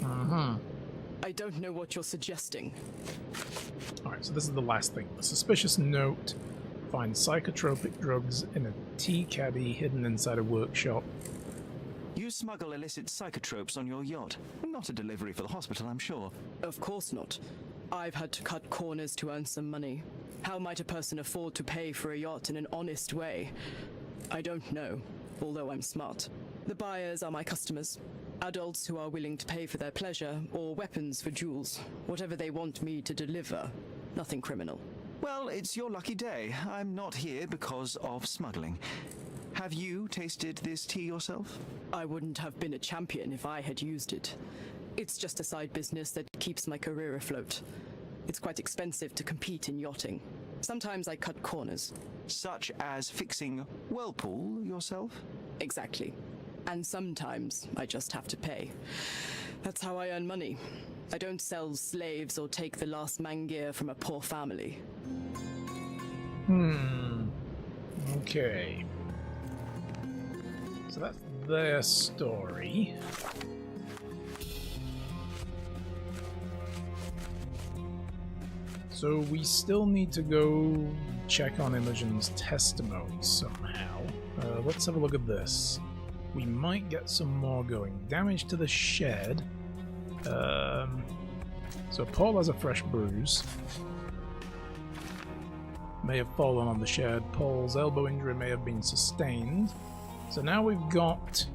I don't know what you're suggesting. Alright, so this is the last thing. A suspicious note finds psychotropic drugs in a tea caddy hidden inside a workshop. You smuggle illicit psychotropes on your yacht. Not a delivery for the hospital, I'm sure. Of course not. I've had to cut corners to earn some money. How might a person afford to pay for a yacht in an honest way? I don't know, although I'm smart. The buyers are my customers. Adults who are willing to pay for their pleasure, or weapons for jewels. Whatever they want me to deliver. Nothing criminal. Well, it's your lucky day. I'm not here because of smuggling. Have you tasted this tea yourself? I wouldn't have been a champion if I had used it. It's just a side business that keeps my career afloat. It's quite expensive to compete in yachting. Sometimes I cut corners. Such as fixing Whirlpool yourself? Exactly. And sometimes I just have to pay. That's how I earn money. I don't sell slaves or take the last man gear from a poor family. Okay. So that's their story. So we still need to go check on Imogen's testimony somehow. Let's have a look at this. We might get some more going. Damage to the shed. So Paul has a fresh bruise. May have fallen on the shed. Paul's elbow injury may have been sustained. So now we've got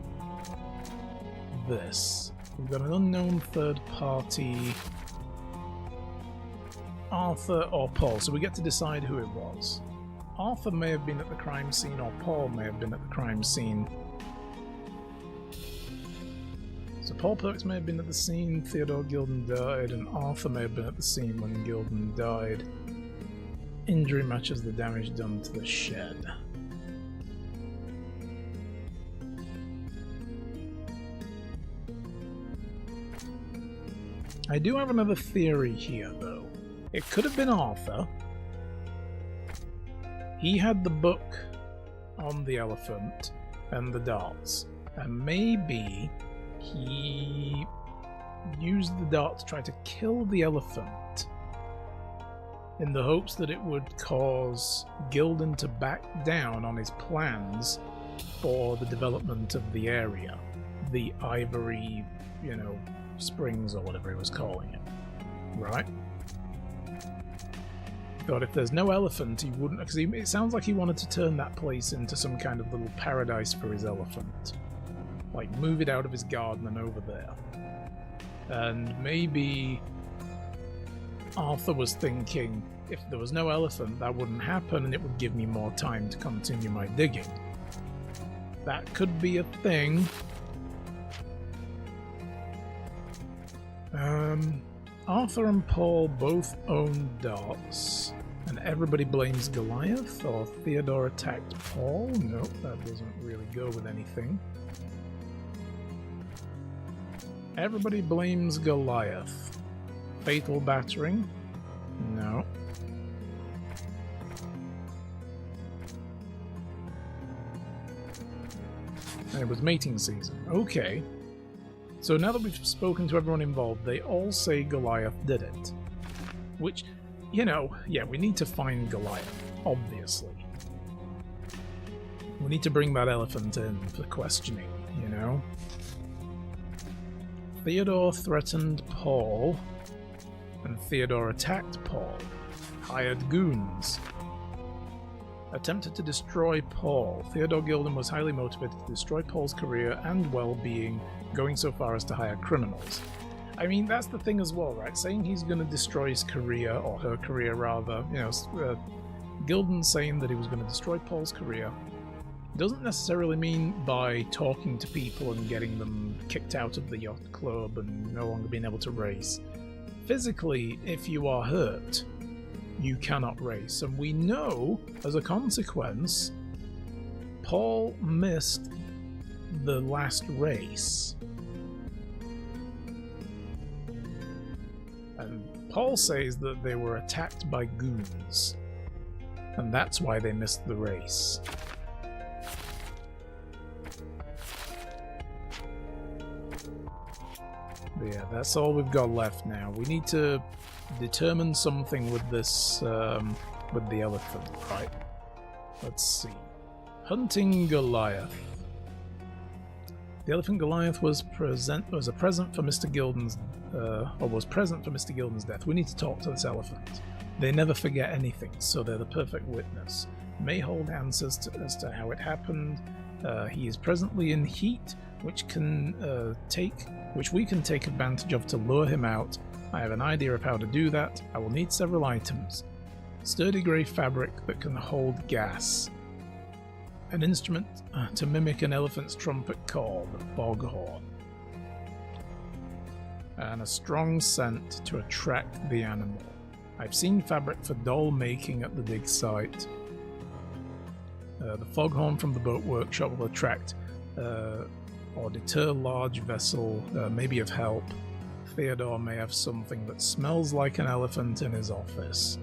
this. We've got an unknown third party. Arthur or Paul, so we get to decide who it was. Arthur may have been at the crime scene, or Paul may have been at the crime scene. So Paul Perks may have been at the scene, Theodore Gilden died, and Arthur may have been at the scene when Gilden died. Injury matches the damage done to the shed. I do have another theory here, though. It could have been Arthur. He had the book on the elephant and the darts, and maybe he used the dart to try to kill the elephant in the hopes that it would cause Gildan to back down on his plans for the development of the area. The Ivory, Springs or whatever he was calling it. Right? Thought if there's no elephant, he wouldn't... Because it sounds like he wanted to turn that place into some kind of little paradise for his elephant. Like, move it out of his garden and over there. And maybe Arthur was thinking, if there was no elephant, that wouldn't happen and it would give me more time to continue my digging. That could be a thing. Arthur and Paul both own darts, and everybody blames Goliath, or Theodore attacked Paul? Nope, that doesn't really go with anything. Everybody blames Goliath. Fatal battering? No. And it was mating season. Okay. So now that we've spoken to everyone involved, they all say Goliath did it. Which, yeah, we need to find Goliath, obviously. We need to bring that elephant in for questioning, Theodore threatened Paul, and Theodore attacked Paul. Hired goons. Attempted to destroy Paul. Theodore Gildan was highly motivated to destroy Paul's career and well-being, going so far as to hire criminals. I mean, that's the thing as well, right? Saying he's going to destroy his career, or her career rather, Gildan saying that he was going to destroy Paul's career doesn't necessarily mean by talking to people and getting them kicked out of the yacht club and no longer being able to race. Physically, if you are hurt, you cannot race. And we know, as a consequence, Paul missed the last race. And Paul says that they were attacked by goons. And that's why they missed the race. But yeah, that's all we've got left now. We need to determine something with this, with the elephant, right? Let's see. Hunting Goliath. The elephant Goliath was a present for Mr. Gildan's, was present for Mr. Gildan's death. We need to talk to this elephant. They never forget anything, so they're the perfect witness. May hold answers as to how it happened. He is presently in heat, which we can take advantage of to lure him out. I have an idea of how to do that. I will need several items. Sturdy grey fabric that can hold gas. An instrument to mimic an elephant's trumpet call, the foghorn. And a strong scent to attract the animal. I've seen fabric for doll making at the dig site. The foghorn from the boat workshop will attract or deter large vessel, maybe of help. Theodore may have something that smells like an elephant in his office.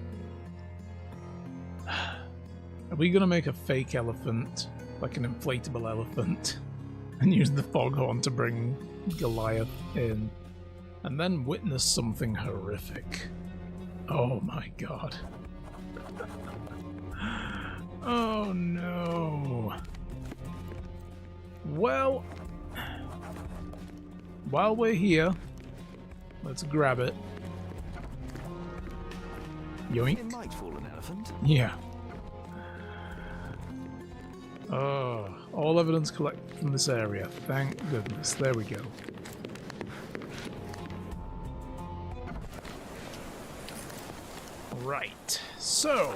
Are we going to make a fake elephant, like an inflatable elephant, and use the foghorn to bring Goliath in, and then witness something horrific? Oh my god. Oh no. Well, while we're here, let's grab it. Yoink. It might fall an elephant. Yeah. Oh, all evidence collected from this area. Thank goodness. There we go. Right. So,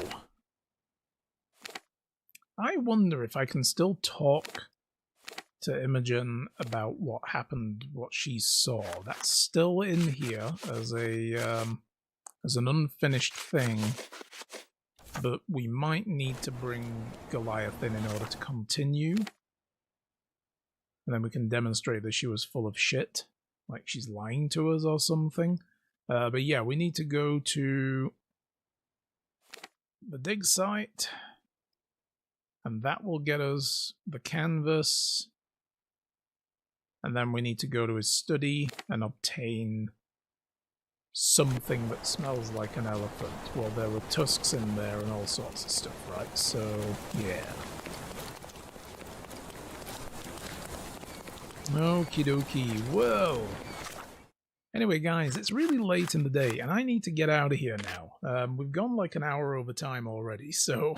I wonder if I can still talk to Imogen about what happened, what she saw. That's still in here as an unfinished thing, but we might need to bring Goliath in order to continue, and then we can demonstrate that she was full of shit, like she's lying to us or something. But yeah, we need to go to the dig site, and that will get us the canvas. And then we need to go to his study and obtain something that smells like an elephant. Well, there were tusks in there and all sorts of stuff, right? So, yeah. Okie dokie. Whoa! Anyway, guys, it's really late in the day, and I need to get out of here now. We've gone like an hour over time already, so